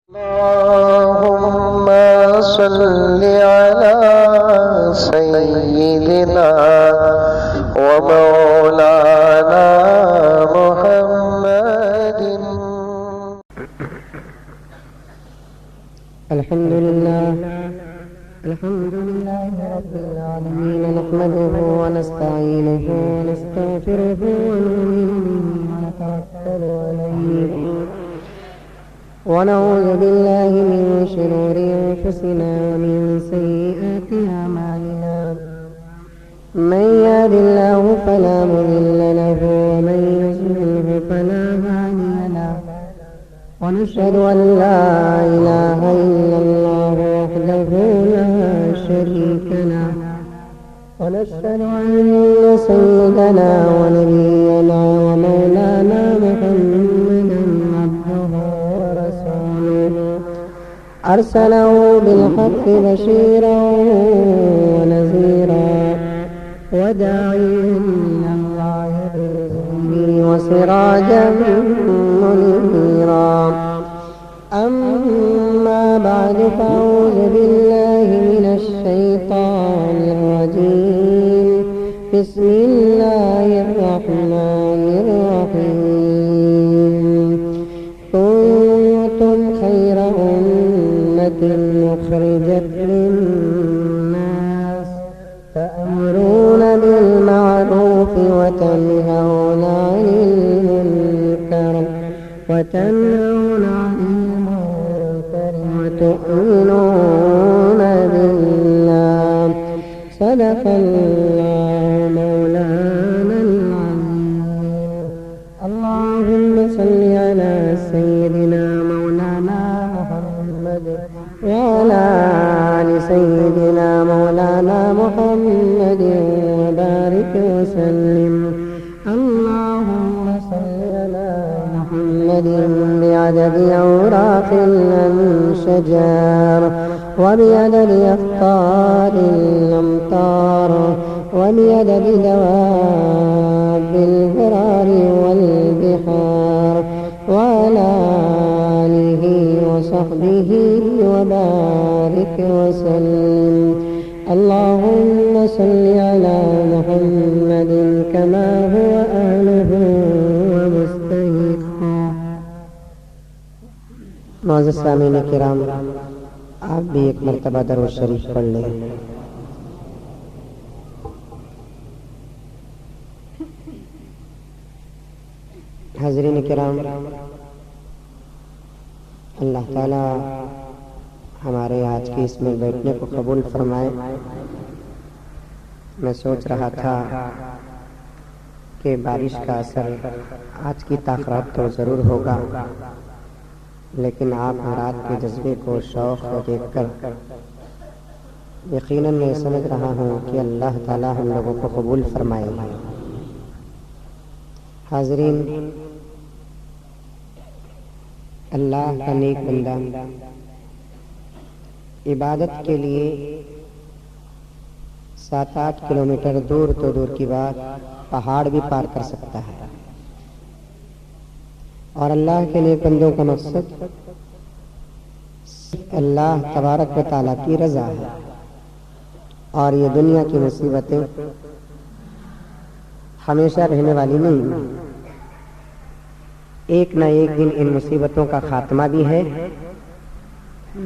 اللهم صل على سيدنا ومولانا محمد. الحمد لله رب العالمين، نحمده ونستعينه ونستغفره ونؤمن به ونتوكل عليه ونعوذ بالله من شرور أنفسنا ومن سيئات أعمالنا. من يهد الله فلا مضل له ومن يضلل فلا هادي له، ونشهد أن لا إله إلا الله وحده لا شريك له، ونشهد أن سيدنا ونبينا ومولانا محمدا عبده ورسوله، أرسله بالحق بشيرا ونذيرا وداعيا إلى الله بإذنه وسراجا منيرا. أما بعد، فأعوذ بالله من الشيطان الرجيم. بسم الله الرحمن الرحيم. كنتم خير أمة أخرجت للناس تأمرون بالمعروف وتنهون عن المنكر وتؤمنون بالله. صدق الله مولانا العظيم. اللهم صل على سيدنا مولانا محمد وعلى آل سيدنا مولانا محمد وبارك وسلم. اللهم صل على محمد بعدد أوراق الأشجار وبعدد أقطار الأمطار وبعدد دواب البرار والبحار وعلى آله وصحبه وبارك وسلم. اللهم صل على محمد كما هو أهله ومستحقه. معزز سامعین کرام، آپ بھی ایک مرتبہ درود شریف پڑھ لیں. حاضرین کرام، اللہ تعالی ہمارے آج کے اس میں بیٹھنے کو قبول فرمائے. میں سوچ رہا تھا کہ بارش کا اثر آج کی تاخیرات تو ضرور ہوگا، لیکن آپ رات کے جذبے کو، شوق کو دیکھ کر یقیناً میں سمجھ رہا ہوں کہ اللہ تعالی ہم لوگوں کو قبول فرمائے. حاضرین، اللہ کا نیک بندہ عبادت کے لیے 7-8 کلومیٹر دور تو دور کی بات پہاڑ بھی پار کر سکتا ہے. اور اللہ کے نیک بندوں کا مقصد اللہ تبارک و تعالیٰ کی رضا ہے. اور یہ دنیا کی مصیبتیں ہمیشہ رہنے والی نہیں، ایک نہ ایک دن ان مصیبتوں کا خاتمہ بھی ہے،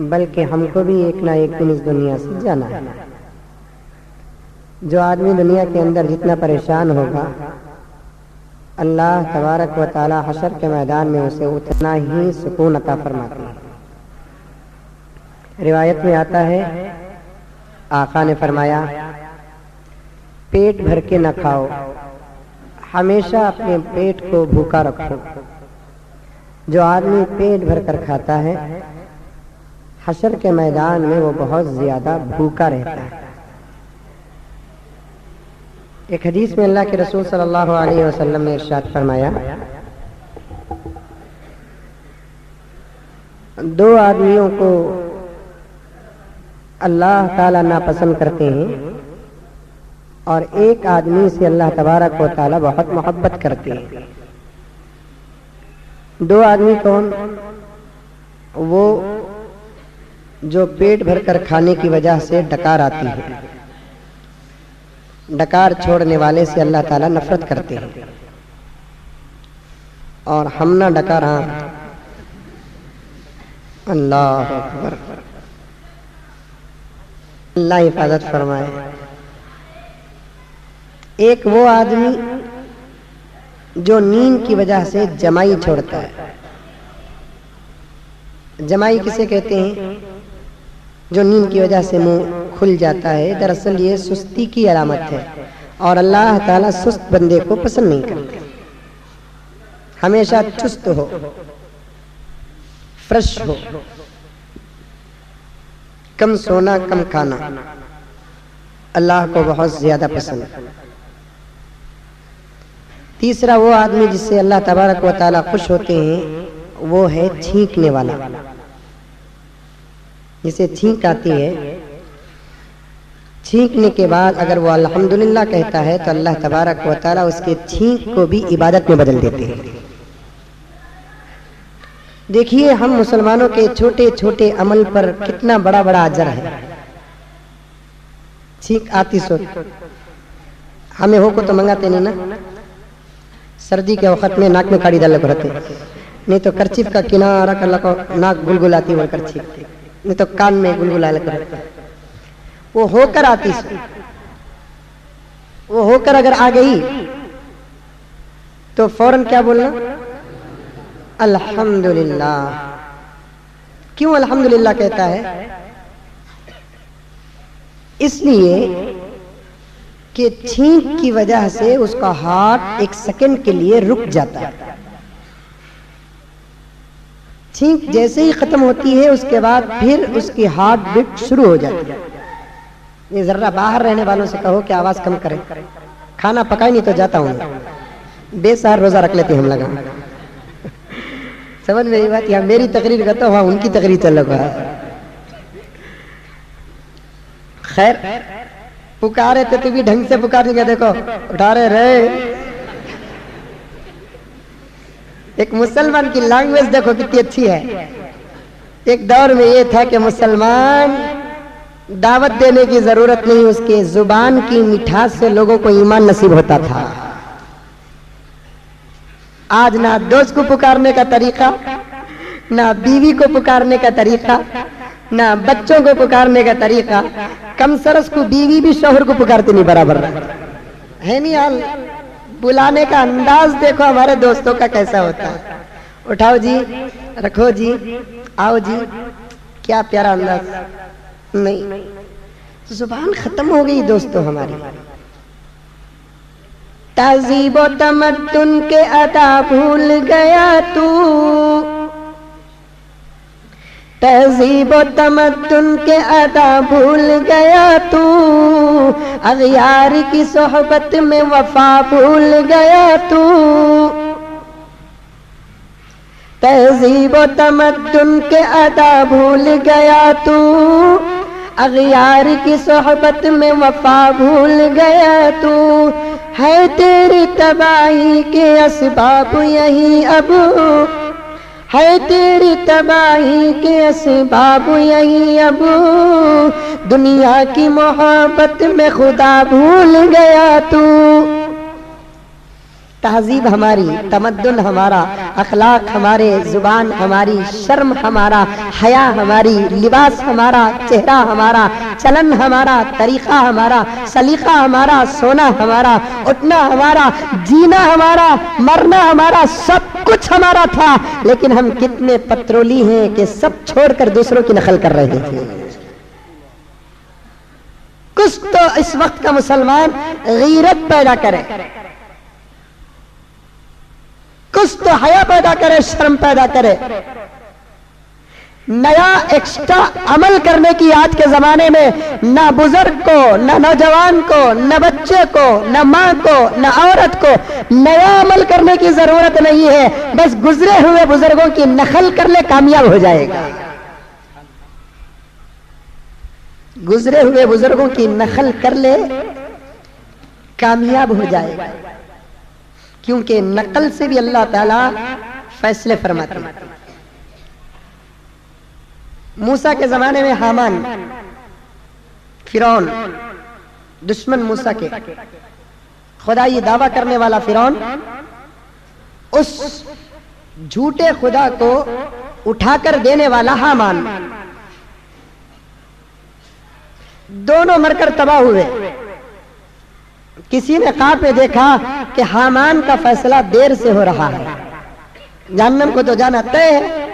بلکہ ہم کو بھی ایک نہ ایک دن اس دنیا سے جانا ہے. جو آدمی دنیا کے اندر جتنا پریشان ہوگا، اللہ تبارک و تعالی حشر کے میدان میں اسے اتنا ہی سکون عطا فرماتے ہیں. روایت میں آتا ہے، آقا نے فرمایا، پیٹ بھر کے نہ کھاؤ، ہمیشہ اپنے پیٹ کو بھوکا رکھو. جو آدمی پیٹ بھر کر کھاتا ہے، حشر کے میدان میں وہ بہت زیادہ بھوکا رہتا ہے. ایک حدیث میں اللہ کے رسول صلی اللہ علیہ وسلم نے ارشاد فرمایا، 2 آدمیوں کو اللہ تعالیٰ ناپسند کرتے ہیں اور ایک آدمی سے اللہ تبارک و تعالیٰ بہت محبت کرتے ہیں. 2 آدمی کون؟ وہ جو پیٹ بھر کر کھانے کی وجہ سے ڈکار آتی ہے، ڈکار چھوڑنے والے سے اللہ تعالیٰ نفرت کرتے ہیں، اور ہم نہ ڈکار ہاں اللہ اکبر، اللہ حفاظت فرمائے۔ ایک وہ آدمی جو نیند کی وجہ سے جمائی چھوڑتا ہے، جمائی کسے کہتے ہیں؟ جو نیند کی وجہ سے منہ کھل جاتا ہے، دراصل یہ سستی کی علامت ہے، اور اللہ تعالیٰ سست بندے کو پسند نہیں کرتے۔ ہمیشہ چست ہو، فریش ہو، کم سونا کم کھانا اللہ کو بہت زیادہ پسند ہے۔ تیسرا وہ آدمی جس سے اللہ تبارک و تعالیٰ خوش ہوتے ہیں وہ ہے چھینکنے والا، جسے چھینک آتی ہے، چھینکنے کے بعد اگر وہ الحمدللہ کہتا ہے تو اللہ تبارک و تعالیٰ اس کے چھینک کو بھی عبادت میں بدل دیتے ہیں۔ دیکھیے ہم مسلمانوں کے چھوٹے چھوٹے عمل پر کتنا بڑا بڑا اجر ہے۔ چھینک آتی سو ہمیں ہو کو تو منگاتے نہیں نا، سردی کے وقت میں ناک میں کاڑی ڈال کو رہتے، نہیں تو کرچیف کا کنارہ کر لگو ناک گلگلاتی وہ کرچیف، نہیں تو کان میں گلگلا لگ رہتا، وہ ہو کر آتی سو، وہ ہو کر اگر آ گئی تو فوراً کیا بولنا؟ الحمدللہ۔ کیوں الحمدللہ کہتا ہے؟ اس لیے کہ چھینک کی وجہ سے اس کا ہارٹ ایک سیکنڈ کے لیے رک جاتا ہے۔ چھینک جیسے ہی ختم ہوتی ہے اس کے بعد پھر اس کی ہارٹ بیٹ شروع ہو جاتی ہے۔ یہ ذرا باہر رہنے والوں سے کہو کہ آواز کم کریں، کھانا پکائی نہیں تو جاتا ہوں، بے سہار روزہ رکھ لیتے ہم لگا، سمجھ میں یہ بات؟ یا میری تقریر کرتا ہوں ان کی تقریر چل رہا ہے۔ خیر پکارے تھے تو بھی ڈھنگ سے پکارنے کا، دیکھو اٹھا رہے ایک مسلمان کی لینگویج دیکھو کتنی اچھی ہے۔ ایک دور میں یہ تھا کہ مسلمان دعوت دینے کی ضرورت نہیں، اس کے زبان کی مٹھاس سے لوگوں کو ایمان نصیب ہوتا تھا۔ آج نہ دوست کو پکارنے کا طریقہ، نہ بیوی کو پکارنے کا طریقہ، نہ بچوں کو پکارنے کا طریقہ، کم سرس کو بیوی بھی شوہر کو پکارتے نہیں برابر ہے نہیں حال۔ بلانے کا انداز دیکھو ہمارے دوستوں کا کیسا ہوتا ہے، اٹھاؤ جی، رکھو جی، آؤ جی، کیا پیارا انداز۔ نہیں، زبان ختم ہو گئی دوستو ہماری۔ تہذیب و تمدن کے ادا بھول گیا تو، تہذیب و تمدن کے ادا بھول گیا تو، اغیار کی صحبت میں وفا بھول گیا تو، تہذیب و تمدن کے ادا بھول گیا تو، اغیار کی صحبت میں وفا بھول گیا تو، ہے تیری تباہی کے اسباب یہی اب، ہے تیری تباہی کے اسباب یہی اب، دنیا کی محبت میں خدا بھول گیا تو۔ تہذیب ہماری، تمدن ہمارا، اخلاق ہمارے، زبان ہماری، شرم ہمارا، حیا ہماری، لباس ہمارا، چہرہ ہمارا، چلن ہمارا، طریقہ ہمارا، سلیقہ ہمارا، سونا ہمارا، اٹھنا ہمارا، جینا ہمارا، مرنا ہمارا، سب کچھ ہمارا تھا، لیکن ہم کتنے پترولی ہیں کہ سب چھوڑ کر دوسروں کی نقل کر رہے تھے۔ کچھ تو اس وقت کا مسلمان غیرت پیدا کرے، کچھ تو حیا پیدا کرے، شرم پیدا کرے، نیا ایکسٹرا عمل کرنے کی آج کے زمانے میں نہ بزرگ کو، نہ نوجوان کو، نہ بچے کو، نہ ماں کو، نہ عورت کو نیا عمل کرنے کی ضرورت نہیں ہے، بس گزرے ہوئے بزرگوں کی نقل کر لے کامیاب ہو جائے گا۔ گزرے ہوئے بزرگوں کی نقل کر لے کامیاب ہو جائے گا، کیونکہ نقل سے بھی اللہ تعالیٰ فیصلے فرماتے ہیں۔ موسیٰ کے زمانے میں حامان فرعون دشمن موسیٰ کے خدائی دعویٰ کرنے والا فرعون اس جھوٹے خدا کو اٹھا کر دینے والا حامان دونوں مر کر تباہ ہوئے. کسی نے خواب میں دیکھا کہ حامان کا فیصلہ دیر سے ہو رہا ہے. جہنم کو تو جانا طے ہے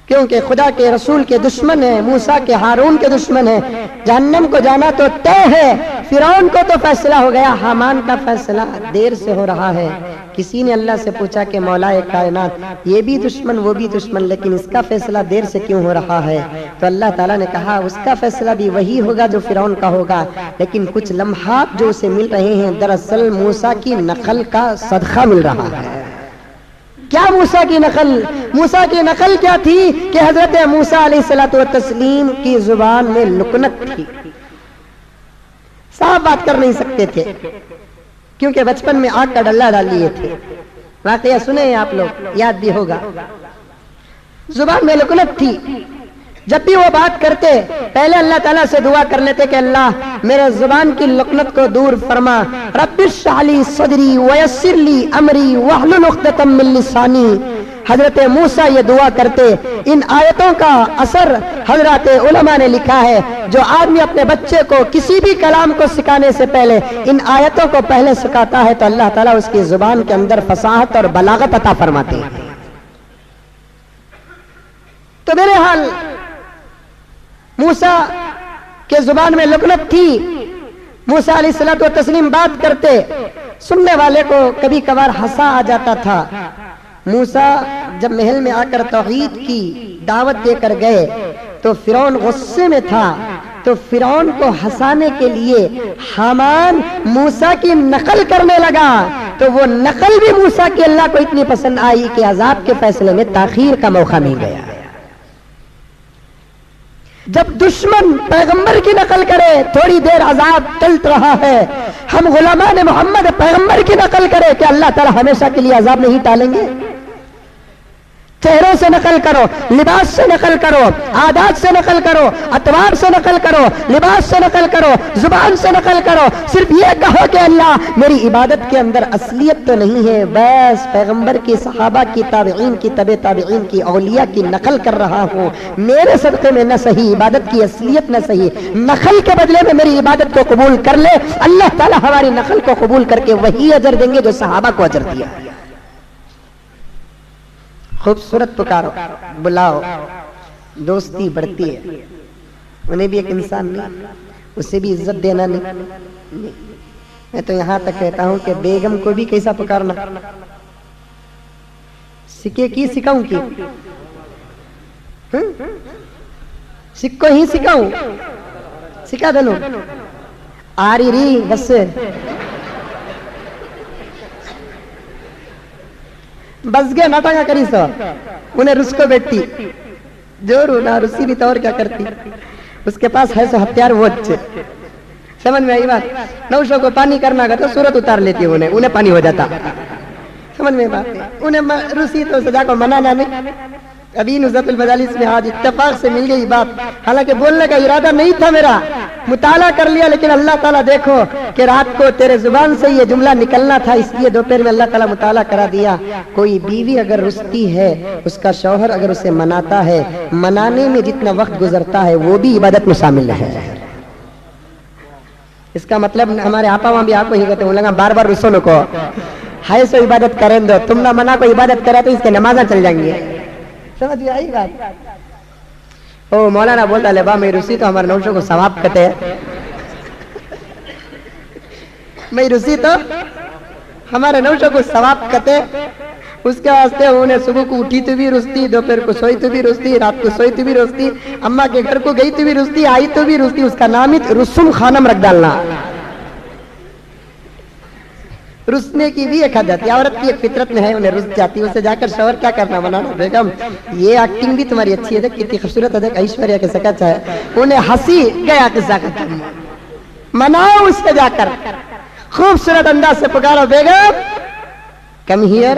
کیونکہ خدا کے رسول کے دشمن ہیں, موسیٰ کے ہارون کے دشمن ہیں. جہنم کو جانا تو طے ہے. فرعون کو تو فیصلہ ہو گیا, حامان کا فیصلہ دیر سے ہو رہا ہے. کسی نے اللہ سے پوچھا کہ مولا کائنات یہ بھی دشمن وہ بھی دشمن, لیکن اس کا فیصلہ دیر سے کیوں ہو رہا ہے؟ تو اللہ تعالیٰ نے کہا اس کا فیصلہ بھی وہی ہوگا جو فرعون کا ہوگا, لیکن کچھ لمحات جو اسے مل رہے ہیں دراصل موسیٰ کی نقل کا صدقہ مل رہا ہے. کیا موسیٰ کی نقل؟ موسیٰ کی نقل کیا تھی کہ حضرت موسیٰ علیہ الصلوۃ والتسلیم کی زبان میں لکنت تھی, صاف بات کر نہیں سکتے تھے کیونکہ بچپن میں آگ کا ڈلہ ڈال لیے تھے. واقعہ سنے ہیں آپ لوگ, یاد بھی ہوگا. زبان میں لکنت تھی. جب بھی وہ بات کرتے پہلے اللہ تعالیٰ سے دعا کر لیتے کہ اللہ میرے زبان کی لکنت کو دور فرما. رب اشرح لی صدری ویسر لی امری واحلل عقدۃ من لسانی. حضرت موسیٰ یہ دعا کرتے. ان آیتوں کا اثر حضرات علماء نے لکھا ہے, جو آدمی اپنے بچے کو کسی بھی کلام کو سکھانے سے پہلے ان آیتوں کو پہلے سکھاتا ہے تو اللہ تعالیٰ اس کی زبان کے اندر فصاحت اور بلاغت عطا فرماتے ہیں. تو میرے حال موسیٰ کے زبان میں لکنت تھی. موسیٰ علیہ الصلوۃ والتسلیم بات کرتے, سننے والے کو کبھی کبھار ہنسا آ جاتا تھا. موسیٰ جب محل میں آ کر توحید کی دعوت دے کر گئے تو فرعون غصے میں تھا, تو فرعون کو ہنسانے کے لیے حامان موسیٰ کی نقل کرنے لگا. تو وہ نقل بھی موسیٰ کی اللہ کو اتنی پسند آئی کہ عذاب کے فیصلے میں تاخیر کا موقع مل گیا. جب دشمن پیغمبر کی نقل کرے تھوڑی دیر عذاب ٹلت رہا ہے, ہم غلامان محمد پیغمبر کی نقل کرے کہ اللہ تعالی ہمیشہ کے لیے عذاب نہیں ٹالیں گے. چہروں سے نقل کرو, لباس سے نقل کرو, عادات سے نقل کرو, اطوار سے نقل کرو, لباس سے نقل کرو, زبان سے نقل کرو, صرف یہ کہو کہ اللہ میری عبادت کے اندر اصلیت تو نہیں ہے, بس پیغمبر کی صحابہ کی تابعین کی تبع تابعین کی اولیاء کی نقل کر رہا ہوں. میرے صدقے میں نہ صحیح عبادت کی اصلیت نہ صحیح, نقل کے بدلے میں میری عبادت کو قبول کر لے. اللہ تعالیٰ ہماری نقل کو قبول کر کے وہی اجر دیں گے جو صحابہ کو اجر دیا. خوبصورت پکارو, بلاؤ, دوستی بڑھتی ہے. انہیں بھی ایک انسان نہیں, اسے بھی عزت دینا نہیں. میں تو یہاں تک کہتا ہوں کہ بیگم کو بھی کیسا پکارنا, سکے کی سکھاؤں کی, سکو ہی سکھاؤں, سکھا دلو آری ری بس. بس گئے ناٹا کری سو انہیں رس کو بیٹھتی جو رونا رسی بھی تو اور کیا کرتی. اس کے پاس ہے سو ہتھیار وہ اچھے. سمجھ میں آئی بات؟ نوشوں کو پانی کرنا اگر تو صورت اتار لیتی انہیں پانی ہو جاتا. سمجھ میں بات ہے؟ انہیں رسی تو سجا کو منانا نہیں. ابھی نزت المجالس میں آج اتفاق سے مل گئی بات, حالانکہ بولنے کا ارادہ نہیں تھا میرا, مطالعہ کر لیا, لیکن اللہ تعالیٰ دیکھو کہ رات کو تیرے زبان سے یہ جملہ نکلنا تھا, اس لیے دوپہر میں اللہ تعالیٰ مطالعہ کرا دیا. کوئی بیوی اگر رستی ہے, اس کا شوہر اگر اسے مناتا ہے, منانے میں جتنا وقت گزرتا ہے وہ بھی عبادت میں شامل ہے. اس کا مطلب ہمارے آپا وہاں بھی آپ کو ہی کہتے ہیں لگا بار بار رسو نہ کو ہے سو عبادت کریں دو, تم نہ منا کو عبادت کرا تو اس کے نمازیں چل جائیں گے. سمجھ میں آئی بات؟ او مولانا بولتا لے با میں رسی تو ہمارے نوشوں کو ثواب کہتے ہیں. میں رسی تو ہمارے نوشوں کو ثواب کہتے ہیں. اس کے واسطے انہیں صبح کو اٹھی تو بھی رستی, دوپہر کو سوئی تو بھی رستی, رات کو سوئی تو بھی رستی, اماں کے گھر کو گئی تو بھی رستی, آئی تو بھی رستی. اس کا نام ہی رسم خانم رکھ ڈالنا. رسنے کی بھی ایک عادت ہے, عورت کی ایک فطرت میں ہے, انہیں رس جاتی. اسے جا کر شوہر کیا کرنا, منانا, بیگم یہ ایکٹنگ بھی تمہاری اچھی ہے, کتنی خوبصورت ہے, ایشوریا کے سکچ ہے. انہیں ہنسی گیا قصہ ختم, مناؤ اس سے جا کر, خوبصورت انداز سے پکارو بیگم کم ہیئر.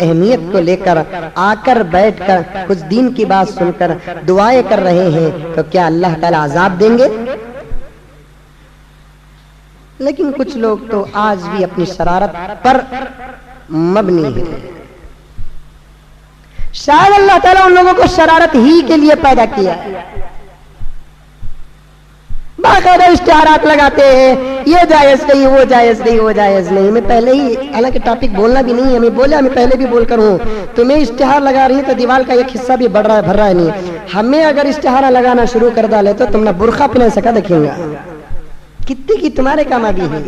اہمیت کو لے کر آ کر بیٹھ کر کچھ دین کی بات سن کر دعائیں کر رہے ہیں تو کیا اللہ تعالیٰ عذاب دیں گے؟ لیکن کچھ لوگ تو آج بھی اپنی شرارت پر مبنی ہے. شاید اللہ تعالیٰ ان لوگوں کو شرارت ہی کے لیے پیدا کیا ہے. باقاعدہ اشتہارات لگاتے ہیں یہ جائز نہیں وہ جائز نہیں وہ جائز نہیں. میں پہلے ہی حالانکہ ٹاپک بولنا بھی نہیں ہے ہمیں بولے ہمیں پہلے بھی بول کر ہوں تمہیں اشتہار لگا رہی ہے تو دیوال کا ایک حصہ بھی بڑھ رہا ہے بھر رہا ہے نہیں. ہمیں اگر اشتہار لگانا شروع کر ڈالے تو تم نہ برقع پہن سکا دیکھیں گا کتنی کی تمہارے کام ابھی ہے.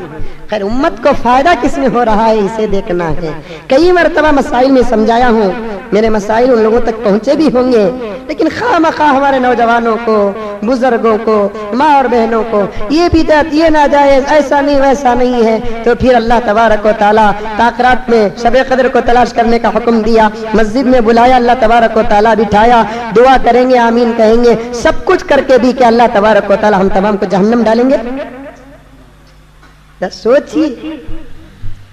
خیر امت کو فائدہ کس میں ہو رہا ہے اسے دیکھنا ہے. کئی مرتبہ مسائل میں سمجھایا ہوں میرے مسائل ان لوگوں تک پہنچے بھی ہوں گے لیکن خواہ مخواہ ہمارے نوجوانوں کو بزرگوں کو ماں اور بہنوں کو یہ بدعت یہ ناجائز ایسا نہیں ویسا نہیں ہے تو پھر اللہ تبارک و تعالیٰ تاخرات میں شب قدر کو تلاش کرنے کا حکم دیا. مسجد میں بلایا اللہ تبارک و تعالیٰ بٹھایا دعا کریں گے آمین کہیں گے سب کچھ کر کے بھی کہ اللہ تبارک و تعالیٰ ہم تمام کو جہنم ڈالیں گے. سوچیے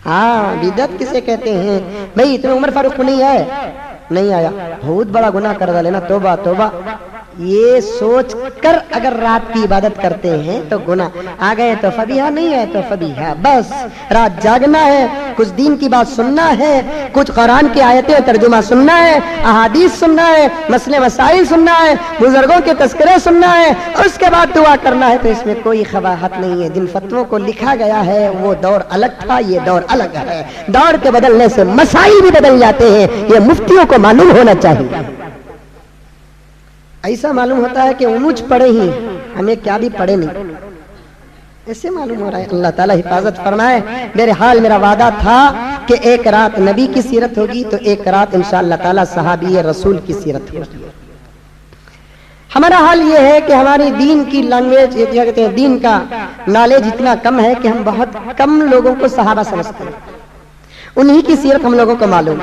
ہاں بدعت کسے کہتے ہیں بھائی اتنا عمر فاروق کو نہیں ہے نہیں آیا بہت بڑا گناہ کر ڈالے نا توبہ توبہ. یہ سوچ کر اگر رات کی عبادت کرتے ہیں تو گناہ آ گئے تو فبیہا نہیں ہے تو فبیہا. بس رات جاگنا ہے کچھ دین کی بات سننا ہے کچھ قرآن کی آیتیں ترجمہ سننا ہے احادیث سننا ہے مسئلے مسائل سننا ہے بزرگوں کے تذکرے سننا ہے اس کے بعد دعا کرنا ہے. تو اس میں کوئی قباحت نہیں ہے. جن فتووں کو لکھا گیا ہے وہ دور الگ تھا یہ دور الگ ہے. دور کے بدلنے سے مسائل بھی بدل جاتے ہیں یہ مفتیوں کو معلوم ہونا چاہیے. ایسا معلوم ہوتا ہے کہ اونچ پڑے ہی ہمیں کیا بھی پڑے نہیں ایسے معلوم ہو رہا ہے. اللہ تعالیٰ حفاظت فرمائے. میرے حال میرا وعدہ تھا کہ ایک رات نبی کی سیرت ہوگی تو ایک رات انشاءاللہ تعالیٰ صحابی رسول کی سیرت ہوگی. ہمارا حال یہ ہے کہ ہماری دین کی لینگویج کہتے ہیں دین کا نالج اتنا کم ہے کہ ہم بہت کم لوگوں کو صحابہ سمجھتے ہیں. انہی کی سیرت ہم لوگوں کو معلوم.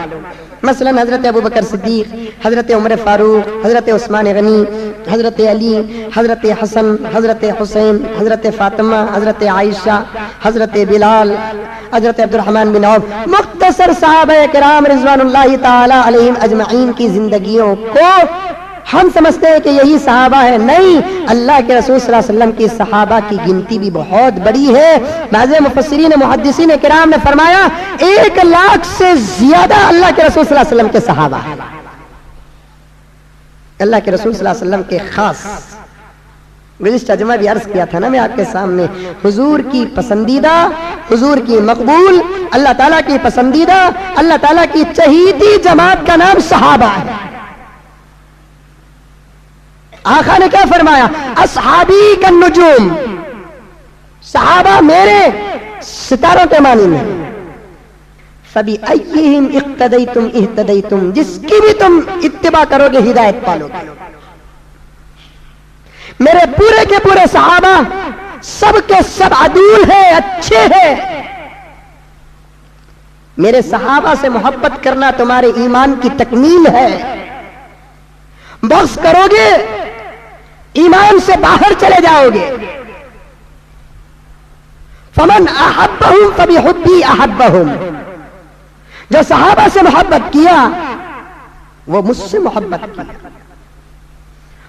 مثلا حضرت ابو بکر صدیق حضرت عمر فاروق حضرت عثمان غنی حضرت علی حضرت حسن حضرت حسین حضرت فاطمہ حضرت عائشہ حضرت بلال حضرت عبد الرحمن بن عوف مختصر صحابہ کرام رضوان اللہ تعالی علیہم اجمعین کی زندگیوں کو ہم سمجھتے ہیں کہ یہی صحابہ ہے. نہیں اللہ کے رسول صلی اللہ علیہ وسلم کی صحابہ کی گنتی بھی بہت بڑی ہے. بعض مفسرین محدثین کرام نے فرمایا 1,00,000 سے زیادہ اللہ کے رسول صلی اللہ علیہ وسلم کے صحابہ ہیں. اللہ کے رسول صلی اللہ علیہ وسلم کے خاص گزشتہ جمعہ بھی عرض کیا تھا نا میں آپ کے سامنے حضور کی پسندیدہ حضور کی مقبول اللہ تعالیٰ کی پسندیدہ اللہ تعالیٰ کی چہیتی جماعت کا نام صحابہ ہے. آقا نے کیا فرمایا اصحابی کالنجوم صحابہ میرے ستاروں کے معنی میں فبأیہم اقتدیتم اہتدیتم جس کی بھی تم اتباع کرو گے ہدایت پالو گے. میرے پورے کے پورے صحابہ سب کے سب عدول ہیں اچھے ہیں. میرے صحابہ سے محبت کرنا تمہارے ایمان کی تکمیل ہے. بغض کرو گے ایمان سے باہر چلے جاؤ گے. فمن احبہم فبحبی احبہم جو صحابہ سے محبت کیا وہ مجھ سے محبت کیا.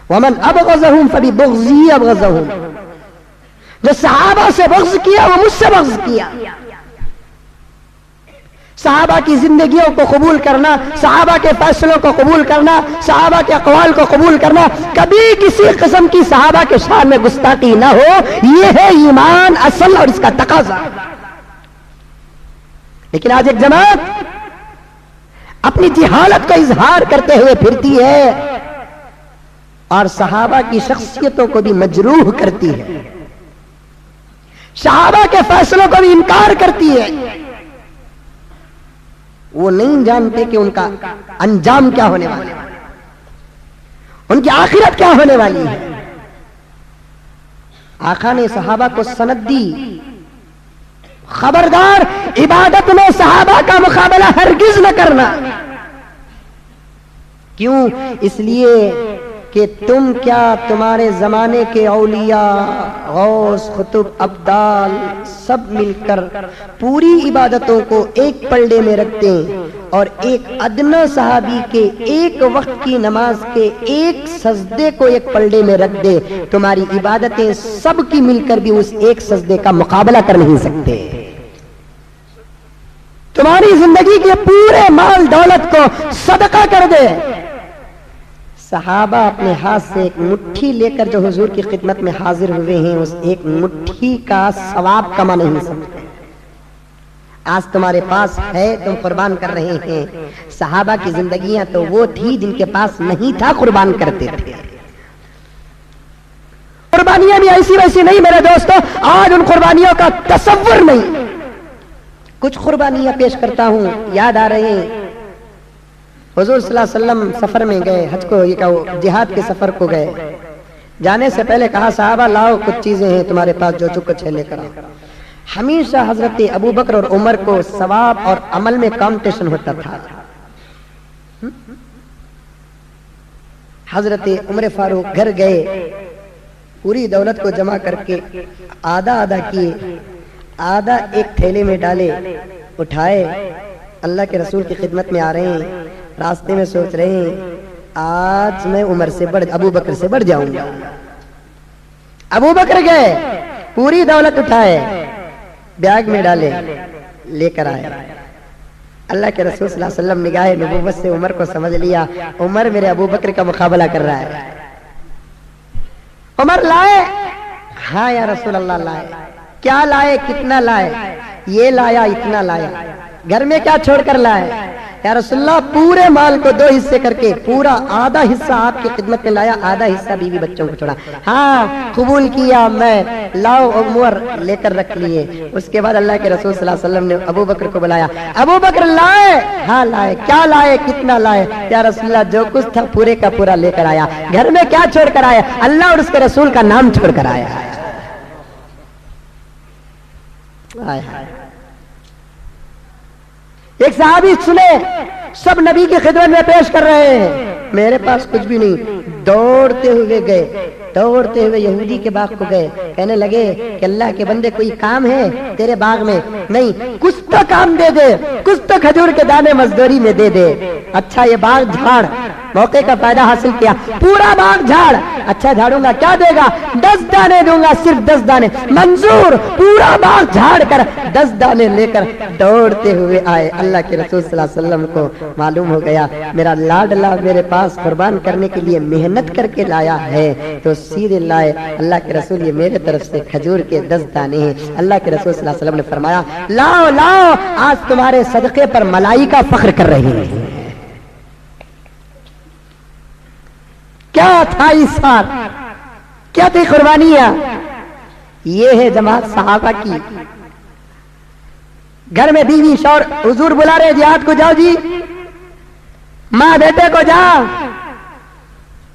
ومن ابغضہم فببغضی ابغضہم جو صحابہ سے بغض کیا وہ مجھ سے بغض کیا. صحابہ کی زندگیوں کو قبول کرنا صحابہ کے فیصلوں کو قبول کرنا صحابہ کے اقوال کو قبول کرنا کبھی کسی قسم کی صحابہ کے شان میں گستاخی نہ ہو یہ ہے ایمان اصل اور اس کا تقاضا. لیکن آج ایک جماعت اپنی جہالت کا اظہار کرتے ہوئے پھرتی ہے اور صحابہ کی شخصیتوں کو بھی مجروح کرتی ہے صحابہ کے فیصلوں کو بھی انکار کرتی ہے. وہ نہیں جانتے کہ ان کا انجام کیا ہونے والا ہے ان کی آخرت کیا ہونے والی ہے. آقا نے صحابہ کو سند دی خبردار عبادت میں صحابہ کا مقابلہ ہرگز نہ کرنا. کیوں؟ اس لیے کہ تم کیا تمہارے زمانے کے اولیاء غوث قطب ابدال سب مل کر پوری عبادتوں کو ایک پلڑے میں رکھتے ہیں اور ایک ادنا صحابی کے ایک وقت کی نماز کے ایک سجدے کو ایک پلڑے میں رکھ دے، تمہاری عبادتیں سب کی مل کر بھی اس ایک سجدے کا مقابلہ کر نہیں سکتے۔ تمہاری زندگی کے پورے مال دولت کو صدقہ کر دے، صحابہ اپنے ہاتھ سے ایک مٹھی لے کر جو حضور کی خدمت میں حاضر ہوئے ہیں اس ایک مٹھی کا ثواب کما نہیں سکتے۔ آج تمہارے پاس ہے، تم قربان کر رہے ہیں، صحابہ کی زندگیاں تو وہ تھی جن کے پاس نہیں تھا، قربان کرتے تھے۔ قربانیاں بھی ایسی ویسی نہیں میرے دوستو، آج ان قربانیوں کا تصور نہیں۔ کچھ قربانیاں پیش کرتا ہوں، یاد آ رہے ہیں، حضور صلی اللہ علیہ وسلم سفر میں گئے، حج کو یہ کہو جہاد کے سفر کو گئے، جانے سے پہلے کہا صحابہ لاؤ کچھ چیزیں ہیں تمہارے پاس جو کچھ ہے لے کر آؤ۔ ہمیشہ حضرت ابو بکر اور عمر کو ثواب اور عمل میں کمپٹیشن ہوتا تھا۔ حضرت عمر فاروق گھر گئے، پوری دولت کو جمع کر کے آدھا آدھا کیے، آدھا ایک تھیلے میں ڈالے، اٹھائے، اللہ کے رسول کی خدمت میں آ رہے ہیں، راستے میں سوچ رہے ہیں آج میں عمر سے ابو بکر سے بڑھ جاؤں گا۔ ابو بکر گئے، پوری دولت اٹھائے، بیگ میں ڈالے، لے کر آئے۔ اللہ کے رسول صلی اللہ علیہ وسلم نگاہ نبوت سے عمر کو سمجھ لیا، عمر میرے ابو بکر کا مقابلہ کر رہا ہے۔ عمر لائے؟ ہاں یا رسول اللہ لائے۔ کیا لائے؟ کتنا لائے؟ یہ لایا، اتنا لایا۔ گھر میں کیا چھوڑ کر لائے؟ یا رسول اللہ پورے مال کو دو حصے کر کے پورا آدھا حصہ آپ کی خدمت میں لایا، آدھا حصہ بیوی بچوں کو چھوڑا۔ ہاں قبول کیا، میں لاؤ عمر لے کر رکھ لیے۔ اس کے بعد اللہ کے رسول صلی اللہ علیہ وسلم نے ابو بکر کو بلایا، ابو بکر لائے؟ ہاں لائے۔ کیا لائے؟ کتنا لائے؟ یا رسول اللہ جو کچھ تھا پورے کا پورا لے کر آیا۔ گھر میں کیا چھوڑ کر آیا؟ اللہ اور اس کے رسول کا نام چھوڑ کر آیا۔ ایک صحابی سنے سب نبی کی خدمت میں پیش کر رہے ہیں، میرے پاس کچھ بھی نہیں، دوڑتے ہوئے گئے، دوڑتے ہوئے یہودی کے باغ کو گئے، کہنے لگے کہ اللہ کے بندے کوئی کام ہے تیرے باغ میں؟ نہیں، کچھ تو کام دے دے، کچھ تو کھجور کے دانے مزدوری میں دے دے۔ اچھا یہ باغ جھاڑ، موقع کا فائدہ حاصل کیا، پورا باغ جھاڑ۔ اچھا جھاڑوں گا، کیا دے گا؟ 10 دانے دوں گا، صرف 10 دانے۔ منظور، پورا باغ جھاڑ کر 10 دانے لے کر دوڑتے ہوئے آئے۔ اللہ کے رسول صلی اللہ علیہ وسلم کو معلوم ہو گیا میرا لاڈلا میرے پاس قربان کرنے کے لیے محنت کر کے لایا ہے، تو سیدھے لائے۔ اللہ کے رسول یہ میرے طرف سے کھجور کے 10 دانے ہیں۔ اللہ کے رسول صلی اللہ علیہ وسلم نے فرمایا لاؤ لاؤ، آج تمہارے صدقے پر ملائکہ فخر کر رہی ہیں۔ کیا تھا اس سال؟ کیا تھی قربانیاں؟ یہ ہے جماعت صحابہ کی۔ گھر میں بیوی شور حضور بلا رہے جہاد کو، جاؤ جی، ماں بیٹے کو جاؤ،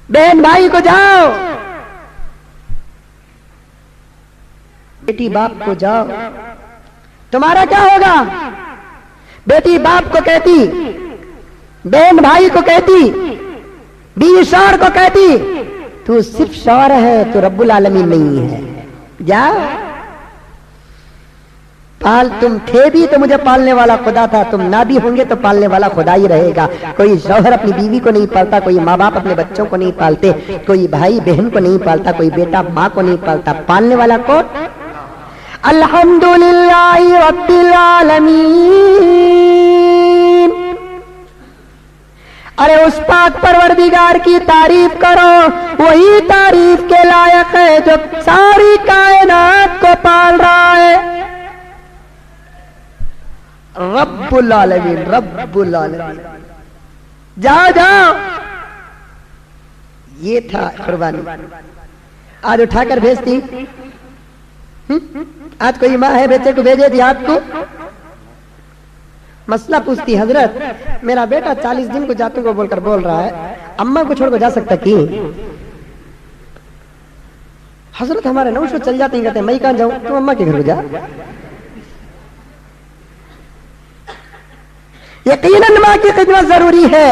بہن بھائی کو جاؤ، بیٹی باپ کو جاؤ۔ تمہارا کیا ہوگا؟ بیٹی باپ کو کہتی، بہن بھائی کو کہتی، بیوی شوہر کو کہتی تو صرف شوہر ہے، تو رب العالمین نہیں ہے، جا پال۔ تم تھے بھی تو مجھے پالنے والا خدا تھا، تم نہ بھی ہوں گے تو پالنے والا خدا ہی رہے گا۔ کوئی شوہر اپنی بیوی کو نہیں پالتا، کوئی ماں باپ اپنے بچوں کو نہیں پالتے، کوئی بھائی بہن کو نہیں پالتا، کوئی بیٹا ماں کو نہیں پالتا، پالنے والا کون؟ الحمدللہ رب العالمین۔ ارے اس پاک پروردگار کی تعریف کرو، وہی تعریف کے لائق ہے جو ساری کائنات کو پال رہا ہے۔ رب العالمین، رب العالمین۔ جاؤ جاؤ، یہ تھا قربانی۔ آج اٹھا کر بھیجتی، آج کوئی ماں ہے بیٹے کو بھیجے دیہات کو، مسئلہ پوچھتی حضرت میرا بیٹا 40 دن کو جاتوں کو بول کر بول رہا ہے، اماں کو چھوڑ کو جا سکتا کی؟ حضرت ہمارے نوشو چل جاتے ہیں، کہتے ہیں میں کہاں جاؤں، تم اماں کے گھر کو جا۔ یقیناً ماں کی خدمت ضروری ہے،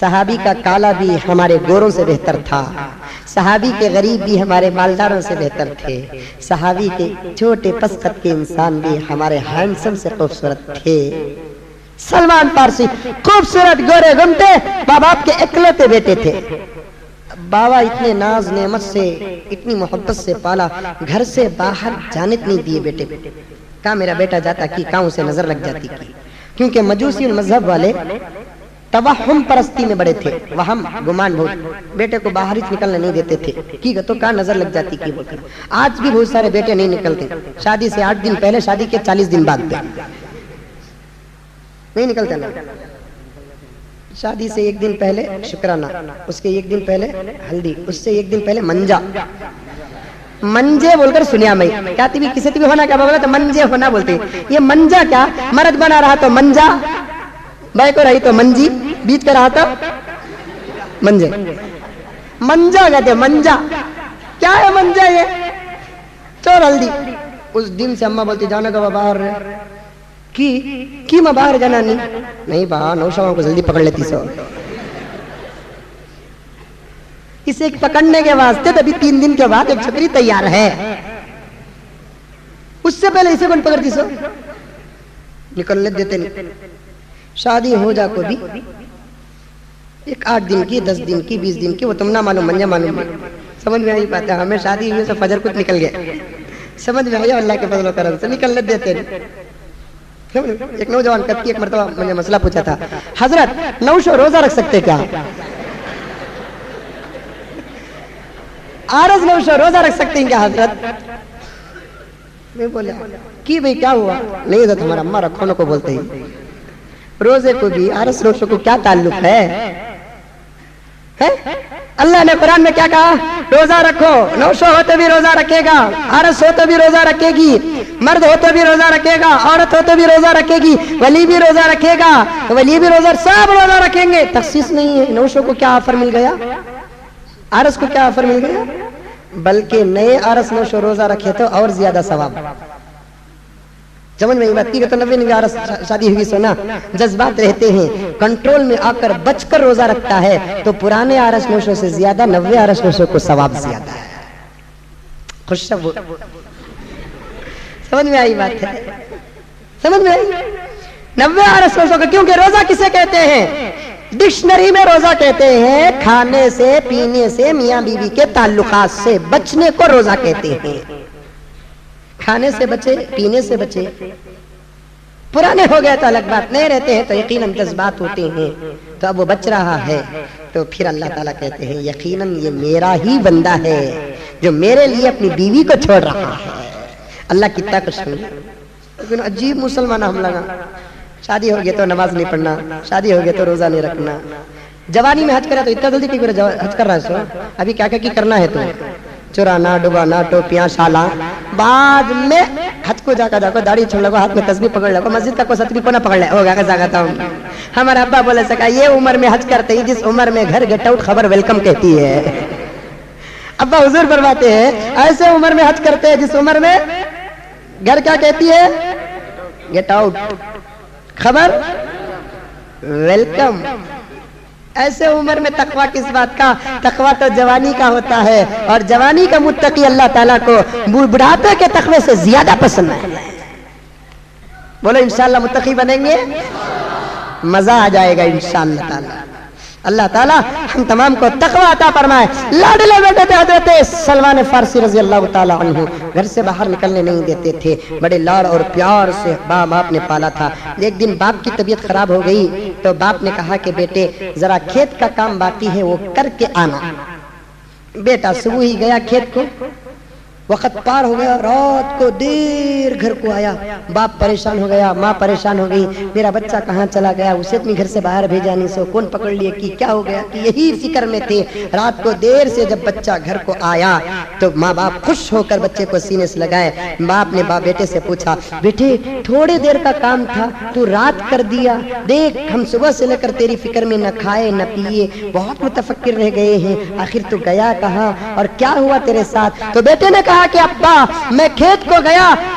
صحابی کا کالا بھی ہمارے گوروں سے بہتر تھا، صحابی کے غریب بھی ہمارے مالداروں سے بہتر تھے، صحابی کے چھوٹے پسخط کے انسان بھی ہمارے ہینڈسم سے خوبصورت تھے۔ سلمان فارسی خوبصورت گورے گھومتے، ماں باپ کے اکلوتے بیٹے تھے، بابا اتنے ناز نعمت سے اتنی محبت سے پالا، گھر سے باہر جانے نہیں دیے بیٹے، کہاں میرا بیٹا جاتا کی کہاں اسے نظر لگ جاتی کی، کیونکہ مجوسی مذہب والے توہم پرستی میں بڑے تھے، وہم گمان بہت، بیٹے کو باہر ہی نکلنے نہیں دیتے تھے کی تو کہاں نظر لگ جاتی کی بولتے۔ آج بھی بہت سارے بیٹے نہیں نکلتے، شادی سے 8 دن پہلے، شادی کے 40 دن بعد نہیں نکلتے نا، شادی سے 1 دن پہلے شکرانہ، اس کے 1 دن پہلے ہلدی، اس سے 1 دن پہلے منجا، منجے بول کر سنیا میں کہتی بھی کسی بھی ہونا کیا بولا تو منجے ہونا بولتے، یہ منجا کیا، مرد بنا رہا تو منجا، بھائی کو رہی تو منجی، بیچ کر رہا تو منجے، منجا کہتے منجا، کیا ہے منجا یہ، چور ہلدی۔ اس دن سے اماں بولتی جانا کا باہر کی میں باہر جانا نہیں باہر نوشاواں کو جلدی پکڑ لیتی سو، اسے پکڑنے کے واسطے تبھی 3 دن کے بعد ایک چھتری تیار ہے، اس سے پہلے اسے کون پکڑتی سو، نکلنے دیتے نہیں۔ شادی ہو جا کو بھی 8 دن کی، 10 دن کی، 20 دن کی، وہ تم نہ معلوم منجا معلوم، سمجھ میں نہیں پاتا، ہمیں شادی ہوئی تو فجر کچھ نکل گیا، سمجھ میں آیا اللہ کے فضل و کرم سے نکلنے دیتے نہیں۔ ایک نوجوان کب کی ایک مرتبہ مجھے مسئلہ پوچھا تھا، حضرت 900 روزہ رکھ سکتے کیا، عارض 900 روزہ رکھ سکتے ہیں کیا حضرت، میں بولا کی بھئی کیا ہوا، نہیں تو تمہارا اماں رکھونے کو بولتے ہیں، روزے کو بھی عارض 900 کو کیا تعلق ہے، اللہ نے قرآن میں کیا کہا، روزہ رکھو، 900 ہوتے بھی روزہ رکھے گا، عارض ہو تو بھی روزہ رکھے گی، مرد ہو تو بھی روزہ رکھے گا، عورت ہو تو بھی روزہ رکھے گی، ولی بھی روزہ رکھے گا، ولی بھی روزہ، سب روزہ رکھیں گے، تخصیص نہیں ہے۔ 900 کو کیا آفر مل گیا، عارض کو کیا آفر مل گیا، بلکہ نئے عارض 900 روزہ رکھے تو اور زیادہ ثواب۔ سمجھ میں بات کی کہ تو 90 دن عارض شادی ہوئی سونا، جذبات رہتے ہیں، کنٹرول میں آ کر بچ کر روزہ رکھتا ہے تو پرانے عارض 900 سے زیادہ 90 عارض 900 کو ثواب زیادہ ہے۔ خوشبو سمجھ میں آئی بات ہے، سمجھ میں آئی، 90 عارض 900 کا، کیونکہ روزہ کسے کہتے ہیں، ڈکشنری میں روزہ کہتے ہیں کھانے سے، پینے سے، میاں بیوی کے تعلقات سے بچنے کو روزہ کہتے ہیں، کھانے سے بچے، پینے سے بچے، پرانے ہو گئے تو الگ بات، نہیں رہتے ہیں تو یقیناً جذبات ہوتے ہیں، تو اب وہ بچ رہا ہے تو پھر اللہ تعالیٰ کہتے ہیں یقیناً یہ میرا ہی بندہ ہے جو میرے لیے اپنی بیوی کو چھوڑ رہا ہے، اللہ کی طاقت سمجھے۔ لیکن عجیب مسلمان ہم لگا، شادی ہو گیا تو نماز نہیں پڑھنا، شادی ہو گیا تو روزہ نہیں رکھنا، جوانی میں حج کرا تو اتنا جلدی کی حج کر رہا ہے سو، ابھی کیا کیا کرنا ہے تو چرانا، ڈبانا، ٹوپیاں، شالا، بعد میں حج کو جا کر داڑھی چھوڑ لگو، ہاتھ میں تسبیح پکڑ لگو، مسجد کا کوئی ستری کو نہ پکڑ لے، ہو گیا جاگتا ہوں۔ ہمارا ابا بولے سکا یہ عمر میں حج کرتے ہی جس عمر میں گھر گیٹ آؤٹ خبر ویلکم کہتی ہے، ابا حضور فرماتے ہیں ایسے عمر میں حج کرتے ہیں جس عمر میں گھر کیا کہتی ہے، گیٹ آؤٹ خبر ویلکم۔ ایسے عمر میں تقویٰ کس بات کا، تقویٰ تو جوانی کا ہوتا ہے، اور جوانی کا متقی اللہ تعالیٰ کو بڑھاپے کے تقوی سے زیادہ پسند ہے۔ بولو انشاءاللہ متقی بنیں گے، مزہ آ جائے گا انشاءاللہ تعالیٰ۔ اللہ تعالیٰ ہم تمام کو تقوی عطا فرمائے۔ لاڈلے بیٹے تھے حضرت سلمان فارسی رضی اللہ تعالیٰ عنہ، گھر سے باہر نکلنے نہیں دیتے تھے، بڑے لاڑ اور پیار سے باپ نے پالا تھا۔ ایک دن باپ کی طبیعت خراب ہو گئی تو باپ نے کہا کہ بیٹے ذرا کھیت کا کام باقی ہے وہ کر کے آنا۔ بیٹا صبح ہی گیا کھیت کو، وقت پار ہو گیا، رات کو دیر گھر کو آیا، باپ پریشان ہو گیا، ماں پریشان ہو گئی، میرا بچہ کہاں چلا گیا، اسے اپنی گھر سے باہر بھیجا نہیں، سو کون پکڑ لیے کہ کیا ہو گیا، کہ یہی فکر میں تھے۔ رات کو دیر سے جب بچہ گھر کو آیا تو ماں باپ خوش ہو کر بچے کو سینے سے لگائے۔ باپ نے بیٹے سے پوچھا بیٹے تھوڑے دیر کا کام تھا تو رات کر دیا، دیکھ ہم صبح سے لے کر تیری فکر میں نہ کھائے نہ پیے، بہت متفکر رہ گئے ہیں، آخر تو گیا کہاں اور کیا ہوا تیرے ساتھ؟ تو بیٹے نے کہا کہ ابا میں کھیت کو گیا،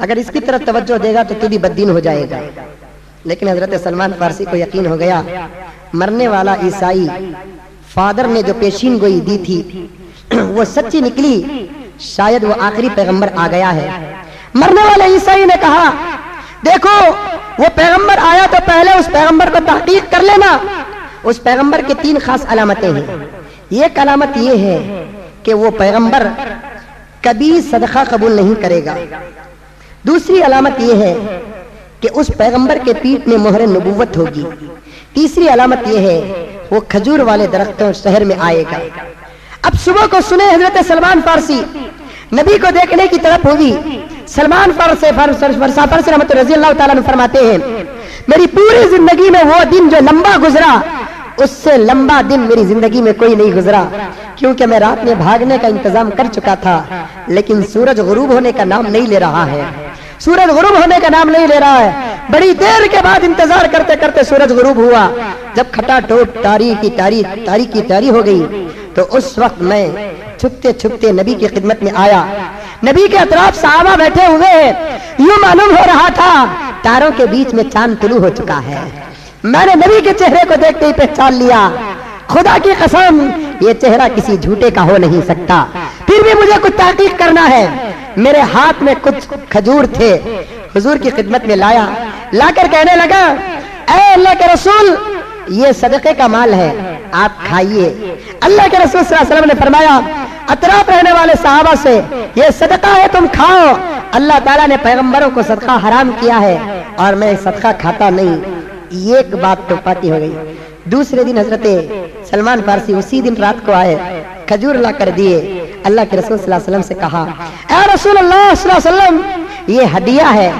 اگر اس کی طرف توجہ دے گا تو بھی بددین ہو جائے گا۔ لیکن حضرت سلمان فارسی کو یقین ہو گیا مرنے والا عیسائی فادر نے جو پیشین گوئی دی تھی وہ سچی نکلی، شاید وہ آخری پیغمبر آ گیا ہے۔ مرنے والے عیسائی نے کہا دیکھو وہ پیغمبر آیا تو پہلے اس پیغمبر کو تحقیق کر لینا۔ اس پیغمبر کی 3 خاص علامتیں ہیں۔ ایک علامت یہ ہے کہ وہ پیغمبر کبھی صدقہ قبول نہیں کرے گا۔ دوسری علامت یہ ہے کہ اس پیغمبر کے پیٹھ میں مہر نبوت ہوگی۔ تیسری علامت یہ ہے وہ کھجور والے درختوں شہر میں آئے گا۔ اب صبح کو سنے حضرت سلمان فارسی نبی کو دیکھنے کی طرف ہوگی۔ سلمان فارسی رحمت رضی اللہ تعالیٰ عنہ فرماتے ہیں میری پوری زندگی میں وہ دن جو لمبا گزرا اس سے لمبا دن میری زندگی میں کوئی نہیں گزرا، کیونکہ میں رات میں بھاگنے کا انتظام کر چکا تھا لیکن سورج غروب ہونے کا نام نہیں لے رہا ہے۔ سورج غروب ہونے کا نام نہیں لے رہا ہے۔ بڑی دیر کے بعد انتظار کرتے کرتے سورج غروب ہوا۔ جب کھٹا ٹوٹ تاریخی ہو گئی تو اس وقت میں چھپتے چھپتے نبی کی خدمت میں آیا۔ نبی کے اطراف صحابہ بیٹھے ہوئے، یوں معلوم ہو رہا تھا تاروں کے بیچ میں چاند طلوع ہو چکا ہے۔ میں نے نبی کے چہرے کو دیکھتے ہی پہچان لیا، خدا کی قسم یہ چہرہ کسی جھوٹے کا ہو نہیں سکتا۔ پھر بھی مجھے کچھ تحقیق کرنا ہے۔ میرے ہاتھ میں کچھ کھجور تھے، حضور کی خدمت میں لایا، لا کر کہنے لگا اے اللہ کے رسول یہ صدقے کا مال ہے، آپ کھائیے۔ اللہ کے رسول صلی اللہ علیہ وسلم نے فرمایا اطراف رہنے والے صحابہ سے یہ صدقہ ہے تم کھاؤ، اللہ تعالیٰ نے پیغمبروں کو صدقہ حرام کیا ہے اور میں صدقہ کھاتا نہیں۔ ایک بات تو پاتی ہو گئی۔ دوسرے دن حضرت سلمان فارسی اسی دن رات کو آئے، کھجور لا کر دیے، اللہ کے رسول صلی اللہ علیہ وسلم سے کہا اے رسول اللہ صلی اللہ علیہ وسلم یہ ہدیہ ہے،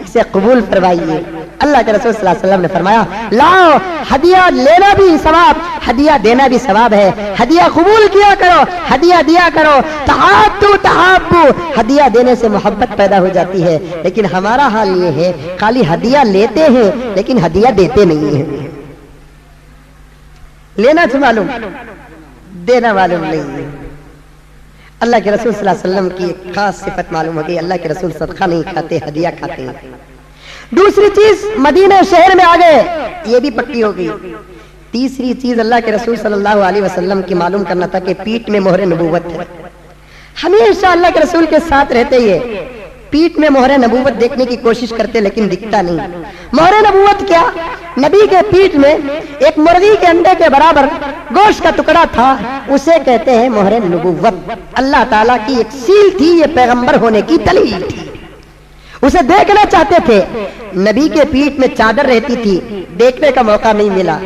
اسے قبول فرمائیے۔ اللہ کے رسول صلی اللہ علیہ وسلم نے فرمایا لاؤ، ہدیہ لینا بھی ثواب، ہدیہ دینا بھی ثواب ہے، ہدیہ قبول کیا کرو، ہدیہ دیا کرو، تحابو، ہدیہ دینے سے محبت پیدا ہو جاتی ہے۔ لیکن ہمارا حال یہ ہے خالی ہدیہ لیتے ہیں لیکن ہدیہ دیتے نہیں ہیں۔ لینا تو معلوم، دینا معلوم نہیں ہے۔ اللہ کے رسول صلی اللہ علیہ وسلم کی ایک خاص صفت معلوم ہو گئی، اللہ کے رسول صدقہ نہیں کھاتے، ہدیہ کھاتے ہیں۔ دوسری چیز مدینہ شہر میں آ گئے، یہ بھی پکی ہو گئی۔ تیسری چیز اللہ کے رسول صلی اللہ علیہ وسلم کی معلوم کرنا تھا کہ پیٹھ میں مہر نبوت ہے۔ ہمیشہ اللہ کے رسول کے ساتھ رہتے یہ پیٹھ میں مہر نبوت دیکھنے کی کوشش کرتے لیکن دکھتا نہیں۔ مہر نبوت کیا؟ نبی کے پیٹھ میں ایک مرغی کے انڈے کے برابر گوشت کا ٹکڑا تھا، اسے کہتے ہیں مہر نبوت۔ اللہ تعالیٰ کی ایک سیل تھی، یہ پیغمبر ہونے کی دلیل تھی۔ اسے دیکھنا چاہتے تھے، نبی کے پیٹھ میں چادر رہتی تھی، دیکھنے کا موقع نہیں ملا۔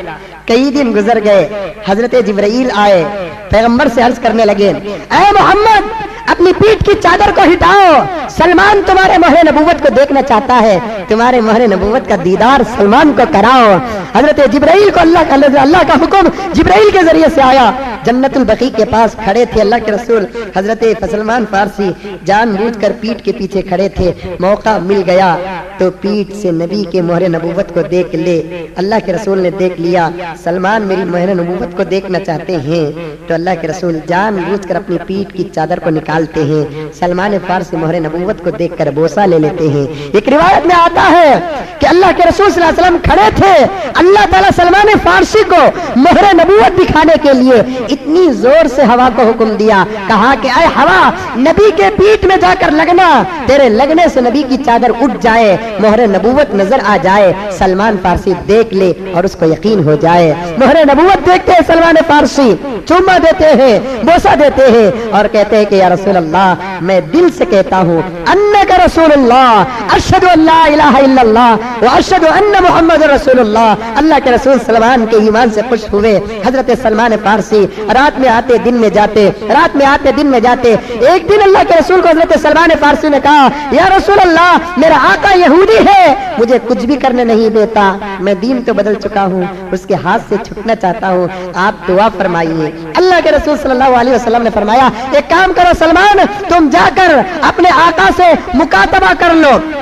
کئی دن گزر گئے، حضرت جبرائیل آئے، پیغمبر سے عرض کرنے لگے اے محمد اپنی پیٹھ کی چادر کو ہٹاؤ، سلمان تمہارے مہر نبوت کو دیکھنا چاہتا ہے، تمہارے مہر نبوت کا دیدار سلمان کو کراؤ۔ حضرت جبرائیل کو اللہ کا حکم جبرائیل کے ذریعے سے آیا، جنت البقیع کے پاس کھڑے تھے اللہ کے رسول۔ حضرت سلمان فارسی جان بوجھ کر پیٹھ کے پیچھے کھڑے تھے، موقع مل گیا تو پیٹھ سے نبی کے مہر نبوت کو دیکھ لے۔ اللہ کے رسول نے دیکھ لیا، سلمان میری مہر نبوت کو دیکھنا چاہتے ہیں، تو اللہ کے رسول جان بوجھ کر اپنی پیٹھ کی چادر کو نکالتے ہیں، سلمان فارسی مہر نبوت کو دیکھ کر بوسہ لے لیتے ہیں۔ ایک روایت میں آتا ہے کہ اللہ کے رسول صلی اللہ علیہ وسلم کھڑے تھے، اللہ تعالیٰ سلمان فارسی کو مہر نبوت دکھانے کے لیے اتنی زور سے ہوا کو حکم دیا، کہا کہ اے ہوا نبی کے پیٹھ میں جا کر لگنا، تیرے لگنے سے نبی کی چادر اٹھ جائے، مہر نبوت نظر آ جائے، سلمان فارسی دیکھ لے اور اس کو یقین ہو جائے۔ مہر نبوت دیکھتے ہیں سلمان فارسی، چوما دیتے ہیں، بوسہ دیتے ہیں اور کہتے ہیں کہ یا رسول اللہ میں دل سے کہتا ہوں انک رسول اللہ، اشہد ان لا الہ الا اللہ واشہد ان محمد رسول اللہ۔ اللہ کے رسول سلمان کے ایمان سے خوش ہوئے۔ حضرت سلمان فارسی رات میں آتے دن میں جاتے، رات میں آتے دن میں جاتے۔ ایک دن اللہ کے رسول کو حضرت سلمان فارسی نے کہا یا رسول اللہ میرا آقا یہودی ہے، مجھے کچھ بھی کرنے نہیں دیتا، میں دین تو بدل چکا ہوں، اس کے ہاتھ سے چھٹنا چاہتا ہوں، آپ دعا فرمائیے۔ اللہ کے رسول صلی اللہ علیہ وسلم نے فرمایا ایک کام کرو سلمان، تم جا کر اپنے آقا سے مکاتبہ کر لو،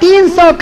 300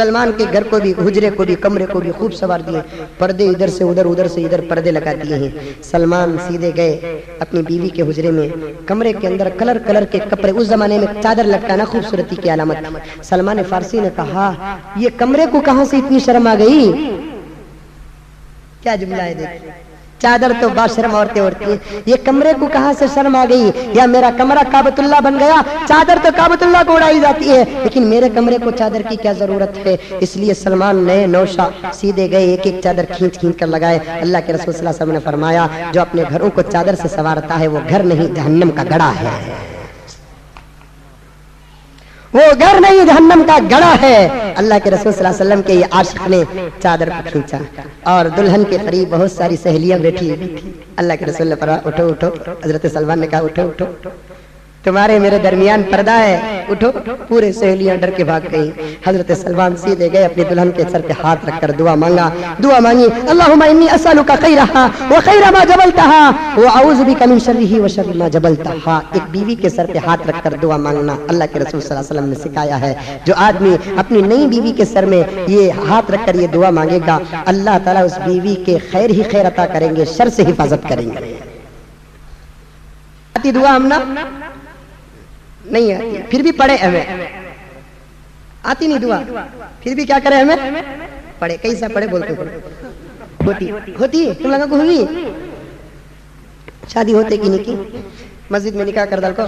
سلمان کے گھر کو بھی، حجرے کو بھی، کمرے کو بھی خوب سنوار دیے، پردے ادھر سے ادھر، ادھر سے ادھر پردے لگا دیے ہیں۔ سلمان سیدھے گئے اپنی بیوی کے حجرے میں، کمرے کے اندر کلر کلر کے کپڑے، اس زمانے میں چادر لٹکانا خوبصورتی کی علامت۔ سلمان فارسی نے کہا یہ کمرے کو کہاں سے اتنی شرم آ گئی؟ کیا جملہ ہے دیکھ، چادر تو باشرم عورتیں اوڑھتی ہیں، یہ کمرے کو کہاں سے شرم آ گئی؟ یا میرا کمرہ کعبۃ اللہ بن گیا، چادر تو کعبۃ اللہ کو اڑائی جاتی ہے، لیکن میرے کمرے کو چادر کی کیا ضرورت ہے؟ اس لیے سلمان نئے نوشا سیدھے گئے، ایک ایک چادر کھینچ کھینچ کر لگائے۔ اللہ کے رسول صلی اللہ علیہ وسلم نے فرمایا جو اپنے گھروں کو چادر سے سنوارتا ہے وہ گھر نہیں جہنم کا گڑھا ہے، وہ گھر نہیں جہنم کا گڑھا ہے۔ اللہ کے رسول صلی اللہ علیہ وسلم کے یہ عاشق نے چادر کو کھینچا اور دلہن کے قریب بہت ساری سہیلیاں بیٹھی۔ اللہ کے رسول نے فرمایا اٹھو اٹھو، حضرت سلمان نے کہا اٹھو اٹھو، تمہارے میرے درمیان پردہ ہے، اٹھو۔ پورے سہیلیاں ڈر کے بھاگ گئی۔ حضرت سلمان سیدھے گئے، اپنی دلہن کے سر پہ ہاتھ رکھ کر دعا مانگا، دعا مانگی، اللہم انی اسألک خیرہا وخیر ما جبلتہا واعوذ بک من شرہ وشر ما جبلتہا۔ ایک بیوی کے سر پہ ہاتھ رکھ کر دعا مانگنا اللہ کے رسول صلی اللہ علیہ وسلم نے سکھایا ہے۔ جو آدمی اپنی نئی بیوی کے سر میں یہ ہاتھ رکھ کر یہ دعا مانگے گا، اللہ تعالیٰ اس بیوی کے خیر ہی خیر عطا کریں گے، شر سے حفاظت کریں گے۔ آتی دعا ہم نا نہیں آتی، پھر بھی پڑھے ہمیں، آتی نہیں دعا پھر بھی کیا کرے ہمیں پڑھے، کیسا پڑھے بولتے ہوتی ہوتی تم لوگوں کو ہوئی شادی ہوتے کی نہیں کی؟ مسجد میں نکاح کر ڈال کو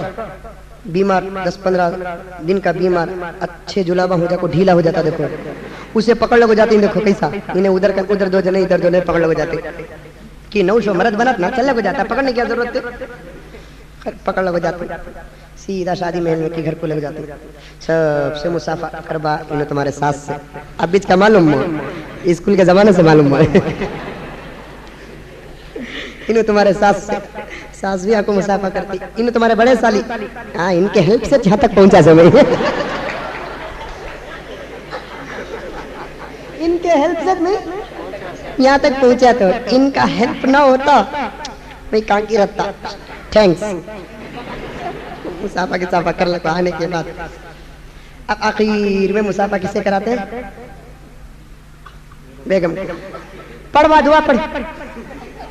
بیمار 10-15 دن کا بیمار، اچھے جلابہ ہو جا کو ڈھیلا ہو جاتا، دیکھو اسے پکڑ لگو جاتے ہیں، دیکھو کیسا انہیں ادھر کا ادھر دو جنے ادھر دو جنے پکڑ لگو جاتے کہ نوشو مرد بنات نہ چلے کو جاتا، پکڑنے کی ضرورت ہے، پکڑ لگو جاتے سیدھا شادی محل کے گھر کو لگ جاتے، سب سے مسافہ کربا انہیں تمہارے ساس سے، اب بیچ کا معلوم ہو اسکول کے زمانے سے معلوم ہو انہیں تمہارے ساس سے، ساس بھی آپ کو مسافہ کرتی، انہیں تمہارے بڑے سالی، ہاں ان کے ہیلپ سے جہاں تک پہنچا سمجھ ان کے ہیلپ سے میں یہاں تک پہنچا، تو ان کا ہیلپ نہ ہوتا میں کہاں کی رہتا۔ تھینکس، مسافہ کی صافہ کر لگا آنے کے بعد اب آخر میں مسافہ کسے کراتے ہیں؟ بیگم۔ پڑھوا دعا پڑھ،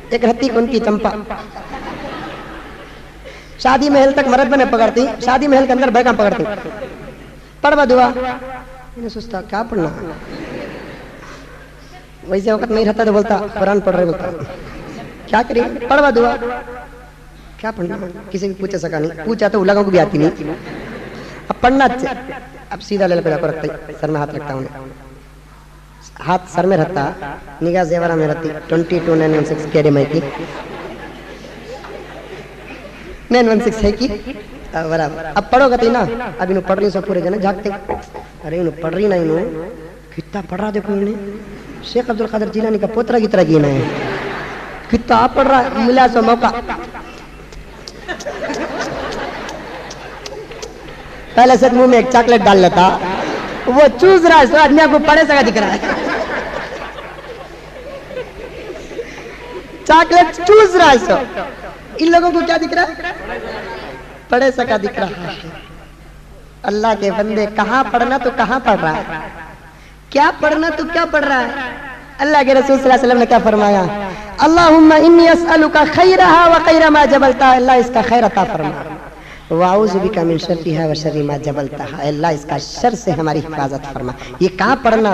ایک رتی کن کی چمپا، شادی محل تک مرد بنے پکڑتی، شادی محل کے اندر بیگم پکڑتی، پڑھوا دعا، انہیں سوچتا کیا پڑھنا، ویسے وقت نہیں رہتا تو بولتا قرآن پڑھ رہے، بولتا کیا کریں، پڑھوا دعا، کیا پڑھنا، کسی بھی پوچھا سکا نہیں، پوچھا تو لوگوں کو بھی آتی نہیں، اب پڑھنا اچھا، اب سیدھا لے لے کو رکھتا ہے، سر میں ہاتھ رکھتا ہوں، ہاتھ سر میں رکھتا، نگاہ زیورہ میں رہتی 22916 کے میں کی 916 ہے کی برابر۔ اب پڑھو گا نا، اب انہوں پڑھ رہی سب پورے جنے جھاگتے، ارے انہوں پڑھ رہی نا، انہوں کتنا پڑھ رہا دیکھو، انہیں شیخ عبدالقادر جیلانی کا پوترا کی طرح گینا ہے، کتنا آپ پڑھ رہا، ملا سو موقع، پہلے سے منہ میں ایک چاکلیٹ ڈال لیتا، وہ چوز رہا ہے، سو آدمی کو پڑھے سکا دکھ رہا ہے، چاکلیٹ چوز رہا ہے، سو ان لوگوں کو کیا دکھ رہا ہے؟ پڑھے سکا دکھ رہا ہے۔ اللہ کے بندے، کہاں پڑھنا تو کہاں پڑھ رہا ہے، کیا پڑھنا تو کیا پڑھ رہا ہے؟ اللہ کے رسول صلی اللہ علیہ وسلم نے کیا فرمایا؟ اللہم انی اسألک خیرہا وخیر ما جبلتہا، اللہ اس کا خیر عطا فرما، واعوذ بک من شرہا وشر ما جبلتہا، اللہ اس کا شر سے ہماری حفاظت فرما۔ یہ کہاں پڑھنا؟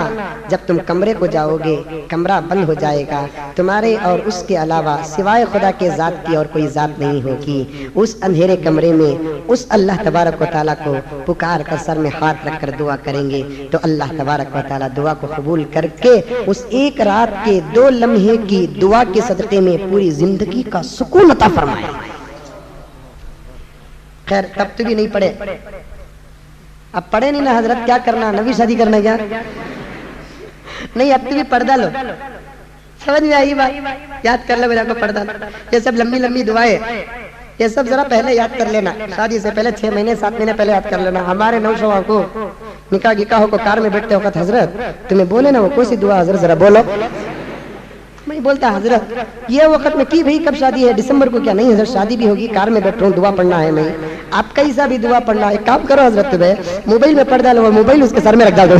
جب تم کمرے کو جاؤ گے، کمرہ بند ہو جائے گا، تمہارے اور اس کے علاوہ سوائے خدا کے ذات کی اور کوئی ذات نہیں ہوگی، اس اندھیرے کمرے میں اس اللہ تبارک و تعالیٰ کو پکار کر سر میں ہاتھ رکھ کر دعا کریں گے تو اللہ تبارک و تعالیٰ دعا کو قبول کر کے اس ایک رات کے 2 لمحے کی دعا کے صدقے میں پوری زندگی کا سکون عطا فرمائے۔ خیر تب تو بھی نہیں پڑھے، اب پڑھے نہیں نا حضرت، کیا کرنا، نبی شادی کرنا کیا نہیں، اب تو بھی پردہ لو، سمجھ میں آئی بات، یاد کر لو میرا کو پردہ، یہ سب لمبی لمبی دعائیں، یہ سب ذرا پہلے یاد کر لینا، شادی سے پہلے 6 مہینے 7 مہینے پہلے یاد کر لینا۔ ہمارے نوجوانوں کو نکاح گکاح کو کار میں بیٹھتے وقت حضرت تمہیں بولے نا وہ کوئی سی دعا حضرت ذرا بولو، میں بولتا حضرت یہ وقت میں کی بھئی کب شادی ہے، دسمبر کو کیا نہیں حضرت شادی بھی ہوگی، کار میں بیٹھ رہا ہوں دعا پڑھنا ہے، میں آپ کیسا بھی دعا پڑھنا ہے، ایک کام کرو حضرت، تمہیں موبائل میں پڑھ ڈالو، موبائل اس کے سر میں رکھ ڈالو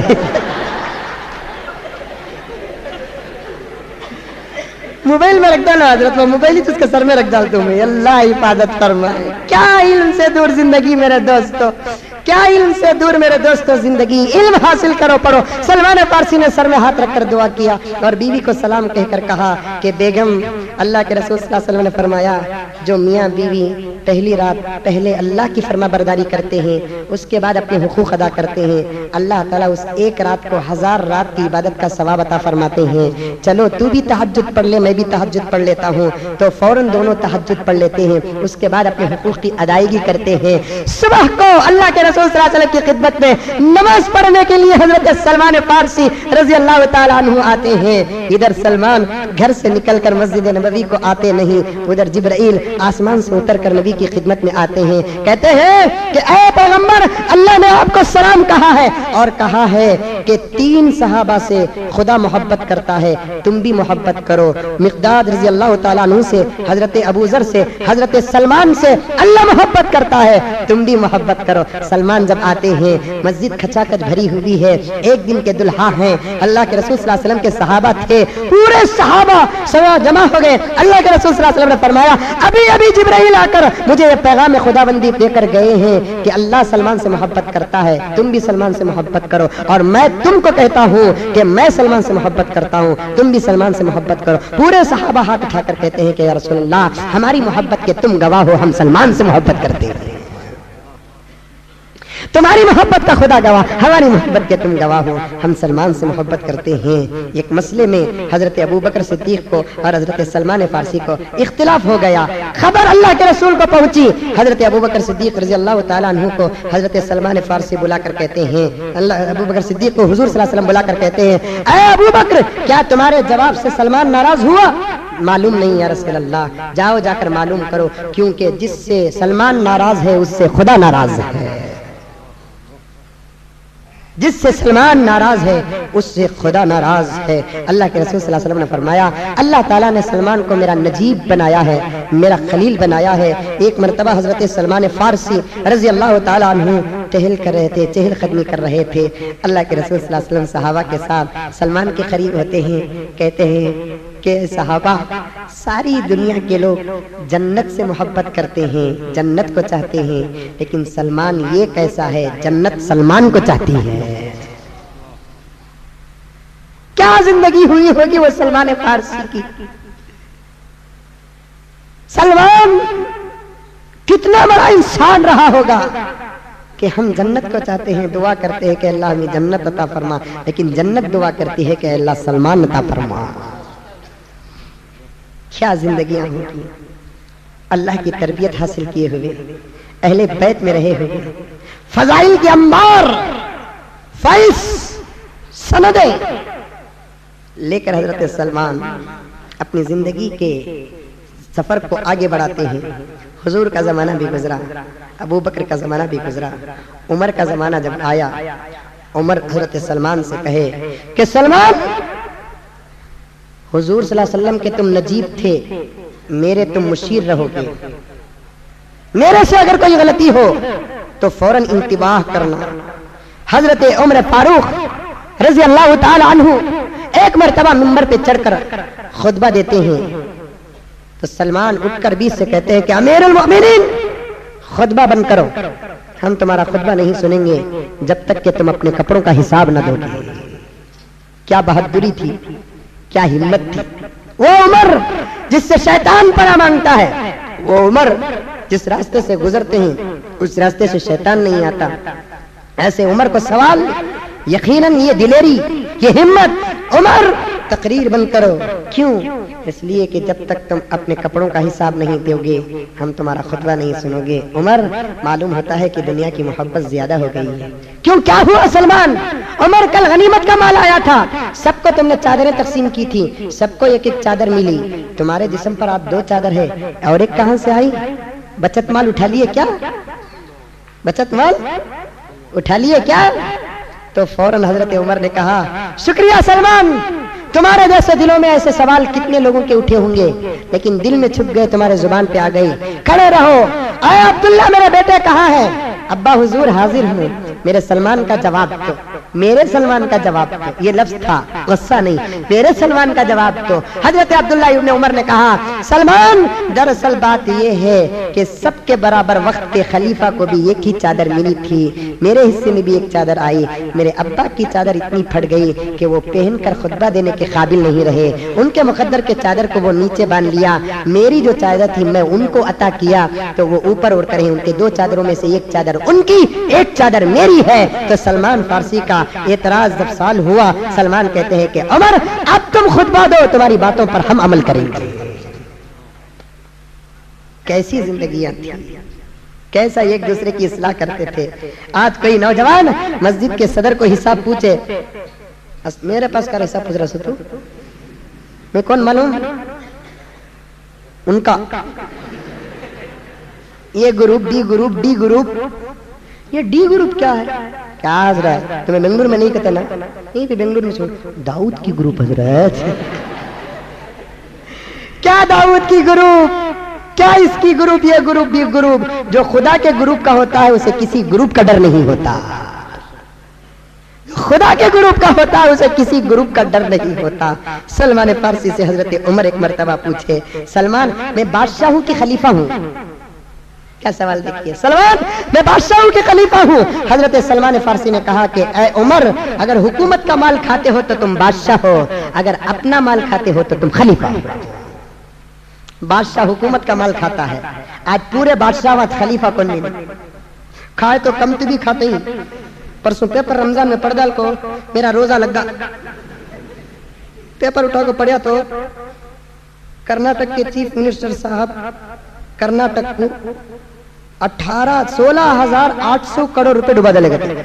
موبائل میں رکھ ڈالا حضرت، وہ موبائل ہی تو اس کے سر میں رکھ ڈالتا ہوں میں. اللہ حفاظت فرمائے. کیا علم سے دور زندگی میرے دوستو، کیا علم سے دور میرے دوستو زندگی. علم حاصل کرو، پڑھو. سلمان فارسی نے سر میں ہاتھ رکھ کر دعا کیا اور بیوی کو سلام کہہ کر کہا کہ بیگم، اللہ کے رسول صلی اللہ علیہ وسلم نے فرمایا جو میاں بیوی پہلی رات پہلے اللہ کی فرما برداری کرتے ہیں، اس کے بعد اپنے حقوق ادا کرتے ہیں، اللہ تعالیٰ اس ایک رات کو 1000 رات کی عبادت کا ثواب عطا فرماتے ہیں. چلو تو بھی تہجد پڑھ لے، میں بھی تہجد پڑھ لیتا ہوں. تو فوراً دونوں تہجد پڑھ لیتے ہیں، اس کے بعد اپنے حقوق کی ادائیگی کرتے ہیں. صبح کو اللہ کے رسول صلی اللہ علیہ وسلم کی خدمت میں نماز پڑھنے کے لیے حضرت سلمان فارسی رضی اللہ تعالیٰ عنہ آتے ہیں. ادھر سلمان گھر سے نکل کر مسجد نبوی کو آتے نہیں، ادھر جبرائیل آسمان سے اتر کر نبی کی خدمت میں آتے ہیں. کہتے ہیں کہ اے پیغمبر، اللہ نے آپ کو سلام کہا ہے اور کہا ہے کہ 3 صحابہ سے خدا محبت کرتا ہے، تم بھی محبت کرو. مقداد رضی اللہ تعالیٰ عنہ سے، حضرت ابو ذر سے، حضرت سلمان سے اللہ محبت کرتا ہے، تم بھی محبت کرو. سلمان جب آتے ہیں مسجد کھچا کچ بھری ہوئی ہے، ایک دن کے دلہا ہیں. اللہ کے رسول صلی اللہ علیہ وسلم کے صحابہ تھے، پورے صحابہ جمع ہو گئے. اللہ کے رسول صلی اللہ علیہ وسلم نے فرمایا ابھی ابھی جبرائیل آ کر مجھے یہ پیغام خداوندی دے کر گئے ہیں کہ اللہ سلمان سے محبت کرتا ہے، تم بھی سلمان سے محبت کرو. اور میں تم کو کہتا ہوں کہ میں سلمان سے محبت کرتا ہوں، تم بھی سلمان سے محبت کرو. پورے صحابہ ہاتھ اٹھا کر کہتے ہیں کہ یا رسول اللہ، ہماری محبت کے تم گواہ ہو، ہم سلمان سے محبت کرتے ہیں. تمہاری محبت کا خدا گواہ، ہماری محبت کے تم گواہ ہو، ہم سلمان سے محبت کرتے ہیں. ایک مسئلے میں حضرت ابوبکر صدیق کو اور حضرت سلمان فارسی کو اختلاف ہو گیا. خبر اللہ کے رسول کو پہنچی. حضرت ابوبکر صدیق رضی اللہ تعالیٰ عنہ کو حضرت سلمان فارسی بلا کر کہتے ہیں، ابوبکر صدیق کو حضور صلی اللہ علیہ وسلم بلا کر کہتے ہیں اے ابوبکر، کیا تمہارے جواب سے سلمان ناراض ہوا؟ معلوم نہیں یا رسول اللہ. جاؤ جا کر معلوم کرو، کیونکہ جس سے سلمان ناراض ہے اس سے خدا ناراض ہے. جس سے سلمان ناراض ہے اس سے خدا ناراض ہے. اللہ کے رسول صلی اللہ علیہ وسلم نے فرمایا اللہ تعالیٰ نے سلمان کو میرا نجیب بنایا ہے، میرا خلیل بنایا ہے. ایک مرتبہ حضرت سلمان فارسی رضی اللہ تعالیٰ عنہ ٹہل کر رہے تھے، چہل قدمی کر رہے تھے. اللہ کے رسول صلی اللہ علیہ وسلم صحابہ کے ساتھ سلمان کے قریب ہوتے ہیں. کہتے ہیں کہ صحابہ، ساری دنیا کے لوگ جنت سے محبت کرتے ہیں، جنت کو چاہتے ہیں، لیکن سلمان یہ کیسا ہے، جنت سلمان کو چاہتی ہے. کیا زندگی ہوئی ہوگی وہ سلمان فارسی کی. سلمان کتنا بڑا انسان رہا ہوگا کہ ہم جنت کو چاہتے ہیں، دعا کرتے ہیں کہ اللہ ہمیں جنت عطا فرما، لیکن جنت دعا کرتی ہے کہ اللہ سلمان عطا فرما. کیا زندگیاں ہوگی. اللہ کی تربیت حاصل کیے ہوئے، اہل بیت میں رہے ہوئے، فضائل کے انبار، فیض، سندیں لے کر حضرت سلمان اپنی زندگی کے سفر کو آگے بڑھاتے ہیں. حضور کا زمانہ بھی گزرا، ابو بکر کا زمانہ بھی گزرا، عمر کا زمانہ جب آیا، عمر حضرت سلمان سے کہے کہ سلمان، حضور صلی اللہ علیہ وسلم کے تم نجیب تھے، میرے تم مشیر رہو گے، میرے سے اگر کوئی غلطی ہو تو فوراً انتباہ کرنا. حضرت عمر فاروق رضی اللہ تعالی عنہ ایک مرتبہ منبر پہ چڑھ کر خطبہ دیتے ہیں تو سلمان اٹھ کر بیچ سے کہتے ہیں کہ امیر المؤمنین، خطبہ بند کرو، ہم تمہارا خطبہ نہیں سنیں گے جب تک کہ تم اپنے کپڑوں کا حساب نہ دو گے. کیا بہادری تھی، کیا ہمت تھی. وہ عمر جس سے شیطان پناہ مانگتا ہے، وہ عمر جس راستے سے گزرتے ہیں اس راستے سے شیطان نہیں آتا. ایسے عمر کو سوال، یقیناً یہ دلیری، یہ ہمت. عمر تقریر بند کرو. کیوں؟ اس لیے کہ جب تک تم اپنے کپڑوں کا حساب نہیں دو گے ہم تمہارا خطبہ نہیں سنو گے. عمر، معلوم ہوتا ہے کہ دنیا کی محبت زیادہ ہو گئی ہے. کیوں، کیا ہوا سلمان؟ عمر، کل غنیمت کا مال آیا تھا، سب کو تم نے چادریں تقسیم کی تھی، سب کو ایک ایک چادر ملی، تمہارے جسم پر آپ 2 چادر ہے، اور ایک کہاں سے آئی؟ بچت مال اٹھا لیے کیا؟ بچت مال اٹھا لیے کیا؟ تو فوراً حضرت عمر نے کہا شکریہ سلمان، تمہارے جیسے دلوں میں ایسے سوال کتنے لوگوں کے اٹھے ہوں گے، لیکن دل میں چھپ گئے، تمہارے زبان پہ آ گئی. کھڑے رہو. اے عبداللہ، میرے بیٹے کہاں ہیں؟ ابا حضور حاضر ہوں. میرے سلمان کا جواب دو. میرے سلمان کا جواب دو. یہ لفظ تھا, غصہ نہیں, میرے سلمان کا جواب دو. حضرت عبداللہ ابن عمر نے کہا سلمان دراصل بات یہ ہے کہ سب کے برابر وقت کے خلیفہ کو بھی ایک ہی چادر ملی تھی, میرے حصے میں بھی ایک چادر آئی, میرے ابا کی چادر اتنی پھٹ گئی کہ وہ پہن کر خطبہ دینے کے قابل نہیں رہے, ان کے مقدر کے چادر کو وہ نیچے باندھ لیا, میری جو چادر تھی میں ان کو عطا کیا تو وہ اوپر اڑ کر ہیں, ان کے دو چادروں میں سے ایک چادر ان کی ایک چادر میری ہے. تو سلمان فارسی کا اعتراض جب سال ہوا, سلمان کہتے ہیں کہ عمر اب تم خطبہ دو, تمہاری باتوں پر ہم عمل کریں گے. کیسی زندگیاں تھیں, کیسا ایک دوسرے کی اصلاح کرتے تھے. آج کوئی نوجوان مسجد کے صدر کو حساب پوچھے, میرے پاس کا حساب پوچھ رہا تو میں کون معلوم, ان کا یہ group D group D group, یہ ڈی گروپ کیا ہے, کیا حضرت تمہیں بنگلور میں نہیں کہتا نا, نہیں بھی بنگلور میں چھوڑ, داؤد کی گروپ حضرت, کیا داؤد کی گروپ, کیا اس کی گروپ, یہ گروپ بھی گروپ, جو خدا کے گروپ کا ہوتا ہے اسے کسی گروپ کا ڈر نہیں ہوتا, خدا کے گروپ کا ہوتا ہے اسے کسی گروپ کا ڈر نہیں ہوتا. سلمان فارسی سے حضرت عمر ایک مرتبہ پوچھے, سلمان میں بادشاہوں کی خلیفہ ہوں, کیا سوال دیکھیے, سلمان میں بادشاہوں کے خلیفہ ہوں. حضرت سلمان فارسی نے کہا کہ اے عمر اگر حکومت کا مال کھاتے ہو تو تم بادشاہ ہو, اگر اپنا مال کھاتے ہو تو تم خلیفہ ہو. بادشاہ حکومت کا مال کھاتا ہے, آج پورے بادشاہ خلیفہ کو نہیں کھائے تو کم تو بھی کھاتے ہی. پرسوں پیپر رمضان میں پڑھ ڈال کو میرا روزہ لگا, پیپر اٹھا کو پڑھیا تو کرناٹک کے چیف منسٹر صاحب کرناٹک کو 16,800 کروڑ روپے ڈبا دے گئے.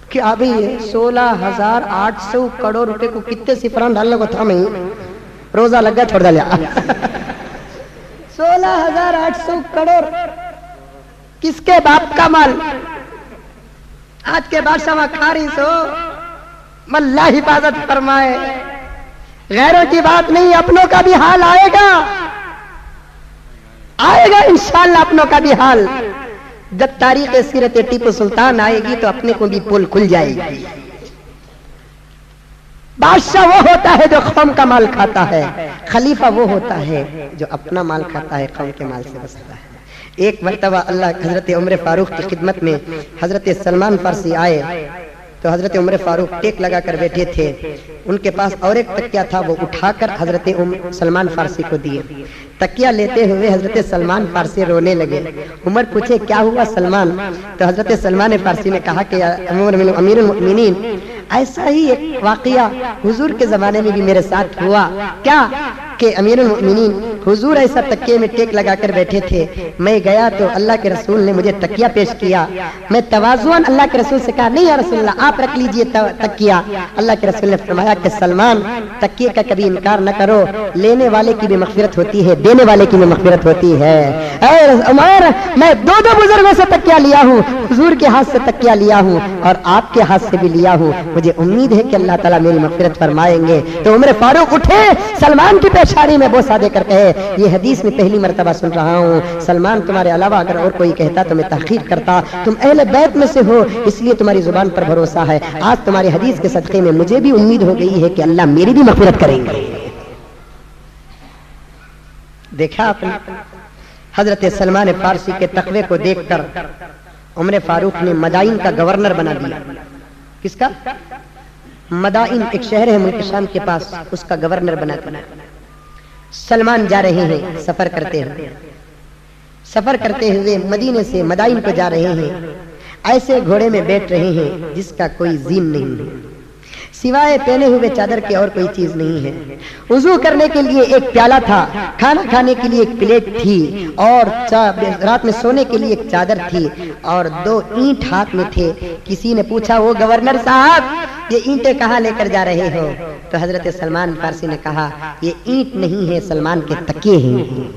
کیا ابھی 16,800 کروڑ روپے کو کتنے صفران ڈالنے کو تھا, میں روزہ لگ گیا چھوڑ دیا. 16,800 کروڑ کس کے باپ کا مال, آج کے بادشاہ کھا رہی سو, اللہ حفاظت فرمائے. غیروں کی بات نہیں, اپنوں کا بھی حال آئے گا, آئے گا انشاءاللہ اپنوں کا بھی حال. جب تاریخ سیرت ٹیپو سلطان آئے گی تو اپنے کو بھی پول کھل جائے گی. بادشاہ وہ ہوتا ہے جو قوم کا مال کھاتا ہے, خلیفہ وہ ہوتا ہے جو اپنا مال کھاتا ہے, قوم کے مال سے بچتا ہے. ایک مرتبہ اللہ حضرت عمر فاروق کی خدمت میں حضرت سلمان فارسی آئے تو حضرت عمر فاروق ٹیک لگا کر بیٹھے تھے, ان کے پاس اور ایک تکیہ تھا, وہ اٹھا کر حضرت سلمان فارسی کو دیے. تکیہ لیتے ہوئے حضرت سلمان فارسی رونے لگے. عمر پوچھے کیا ہوا سلمان, تو حضرت سلمان فارسی نے کہا کہ امیر المؤمنین ایسا ہی ایک واقعہ حضور کے زمانے میں بھی میرے ساتھ ہوا. کیا کہ امیر المؤمنین حضور ایسا تکیے میں ٹیک لگا کر بیٹھے تھے, میں گیا تو اللہ کے رسول نے مجھے تکیہ پیش کیا, میں تواضعاً اللہ کے رسول سے کہا نہیں یا رسول اللہ آپ رکھ لیجئے تکیہ. اللہ کے رسول نے فرمایا کہ سلمان تکیے کا کبھی انکار نہ کرو, لینے والے کی بھی مغفرت ہوتی ہے, دینے والے کی بھی مغفرت ہوتی ہے. اے عمر میں دو بزرگوں سے تکیہ لیا ہوں, حضور کے ہاتھ سے تکیہ لیا ہوں اور آپ کے ہاتھ سے بھی لیا ہوں, مجھے امید ہے کہ اللہ تعالیٰ میری مغفرت فرمائیں گے. تو عمر فاروق اٹھے, سلمان کی پیشانی میں بوسہ دے کر کہے یہ حدیث میں پہلی مرتبہ سن رہا ہوں, سلمان تمہارے علاوہ اگر اور کوئی کہتا تو میں تحقیق کرتا, تم اہل بیت میں سے ہو اس لیے تمہاری زبان پر بھروسہ ہے, آج تمہاری حدیث کے صدقے میں مجھے بھی امید ہو گئی ہے کہ اللہ میری بھی مغفرت کریں گے. دیکھا آپ نے حضرت سلمان فارسی کے تقوی کو دیکھ کر عمر فاروق نے مدائن کا گورنر بنا دیا. کس کا؟ مدائن ایک شہر ہے ملک شام کے پاس, اس کا گورنر بنا دیا. سلمان جا رہے ہیں سفر کرتے ہوئے, سفر کرتے ہوئے مدینے سے مدائن کو جا رہے ہیں, ایسے گھوڑے میں بیٹھ رہے ہیں جس کا کوئی زین نہیں ہے, سوائے پہنے ہوئے چادر کے اور کوئی چیز نہیں ہے. وضو کرنے کے لیے ایک پیالہ تھا, کھانا کھانے کے لیے ایک پلیٹ تھی, اور رات میں سونے کے لیے ایک چادر تھی, اور 2 اینٹ ہاتھ میں تھے. کسی نے پوچھا وہ گورنر صاحب یہ اینٹیں کہاں لے کر جا رہے ہو؟ تو حضرت سلمان فارسی نے کہا یہ اینٹ نہیں ہے, سلمان کے تکیے ہیں.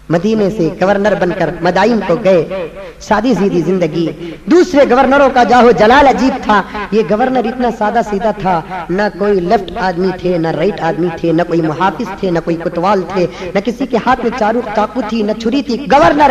مدینے سے گورنر بن کر مدائن کو گئے, سادی سیدھی زندگی. دوسرے گورنروں کا جاہو جلال عجیب تھا, یہ گورنر اتنا سادہ سیدھا تھا, نہ کوئی لیفٹ آدمی تھے نہ رائٹ آدمی تھے, نہ کوئی محافظ تھے نہ کوئی کوتوال تھے, نہ کسی کے ہاتھ میں چاقو تھی نہ چھری تھی. Governor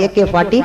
AK-47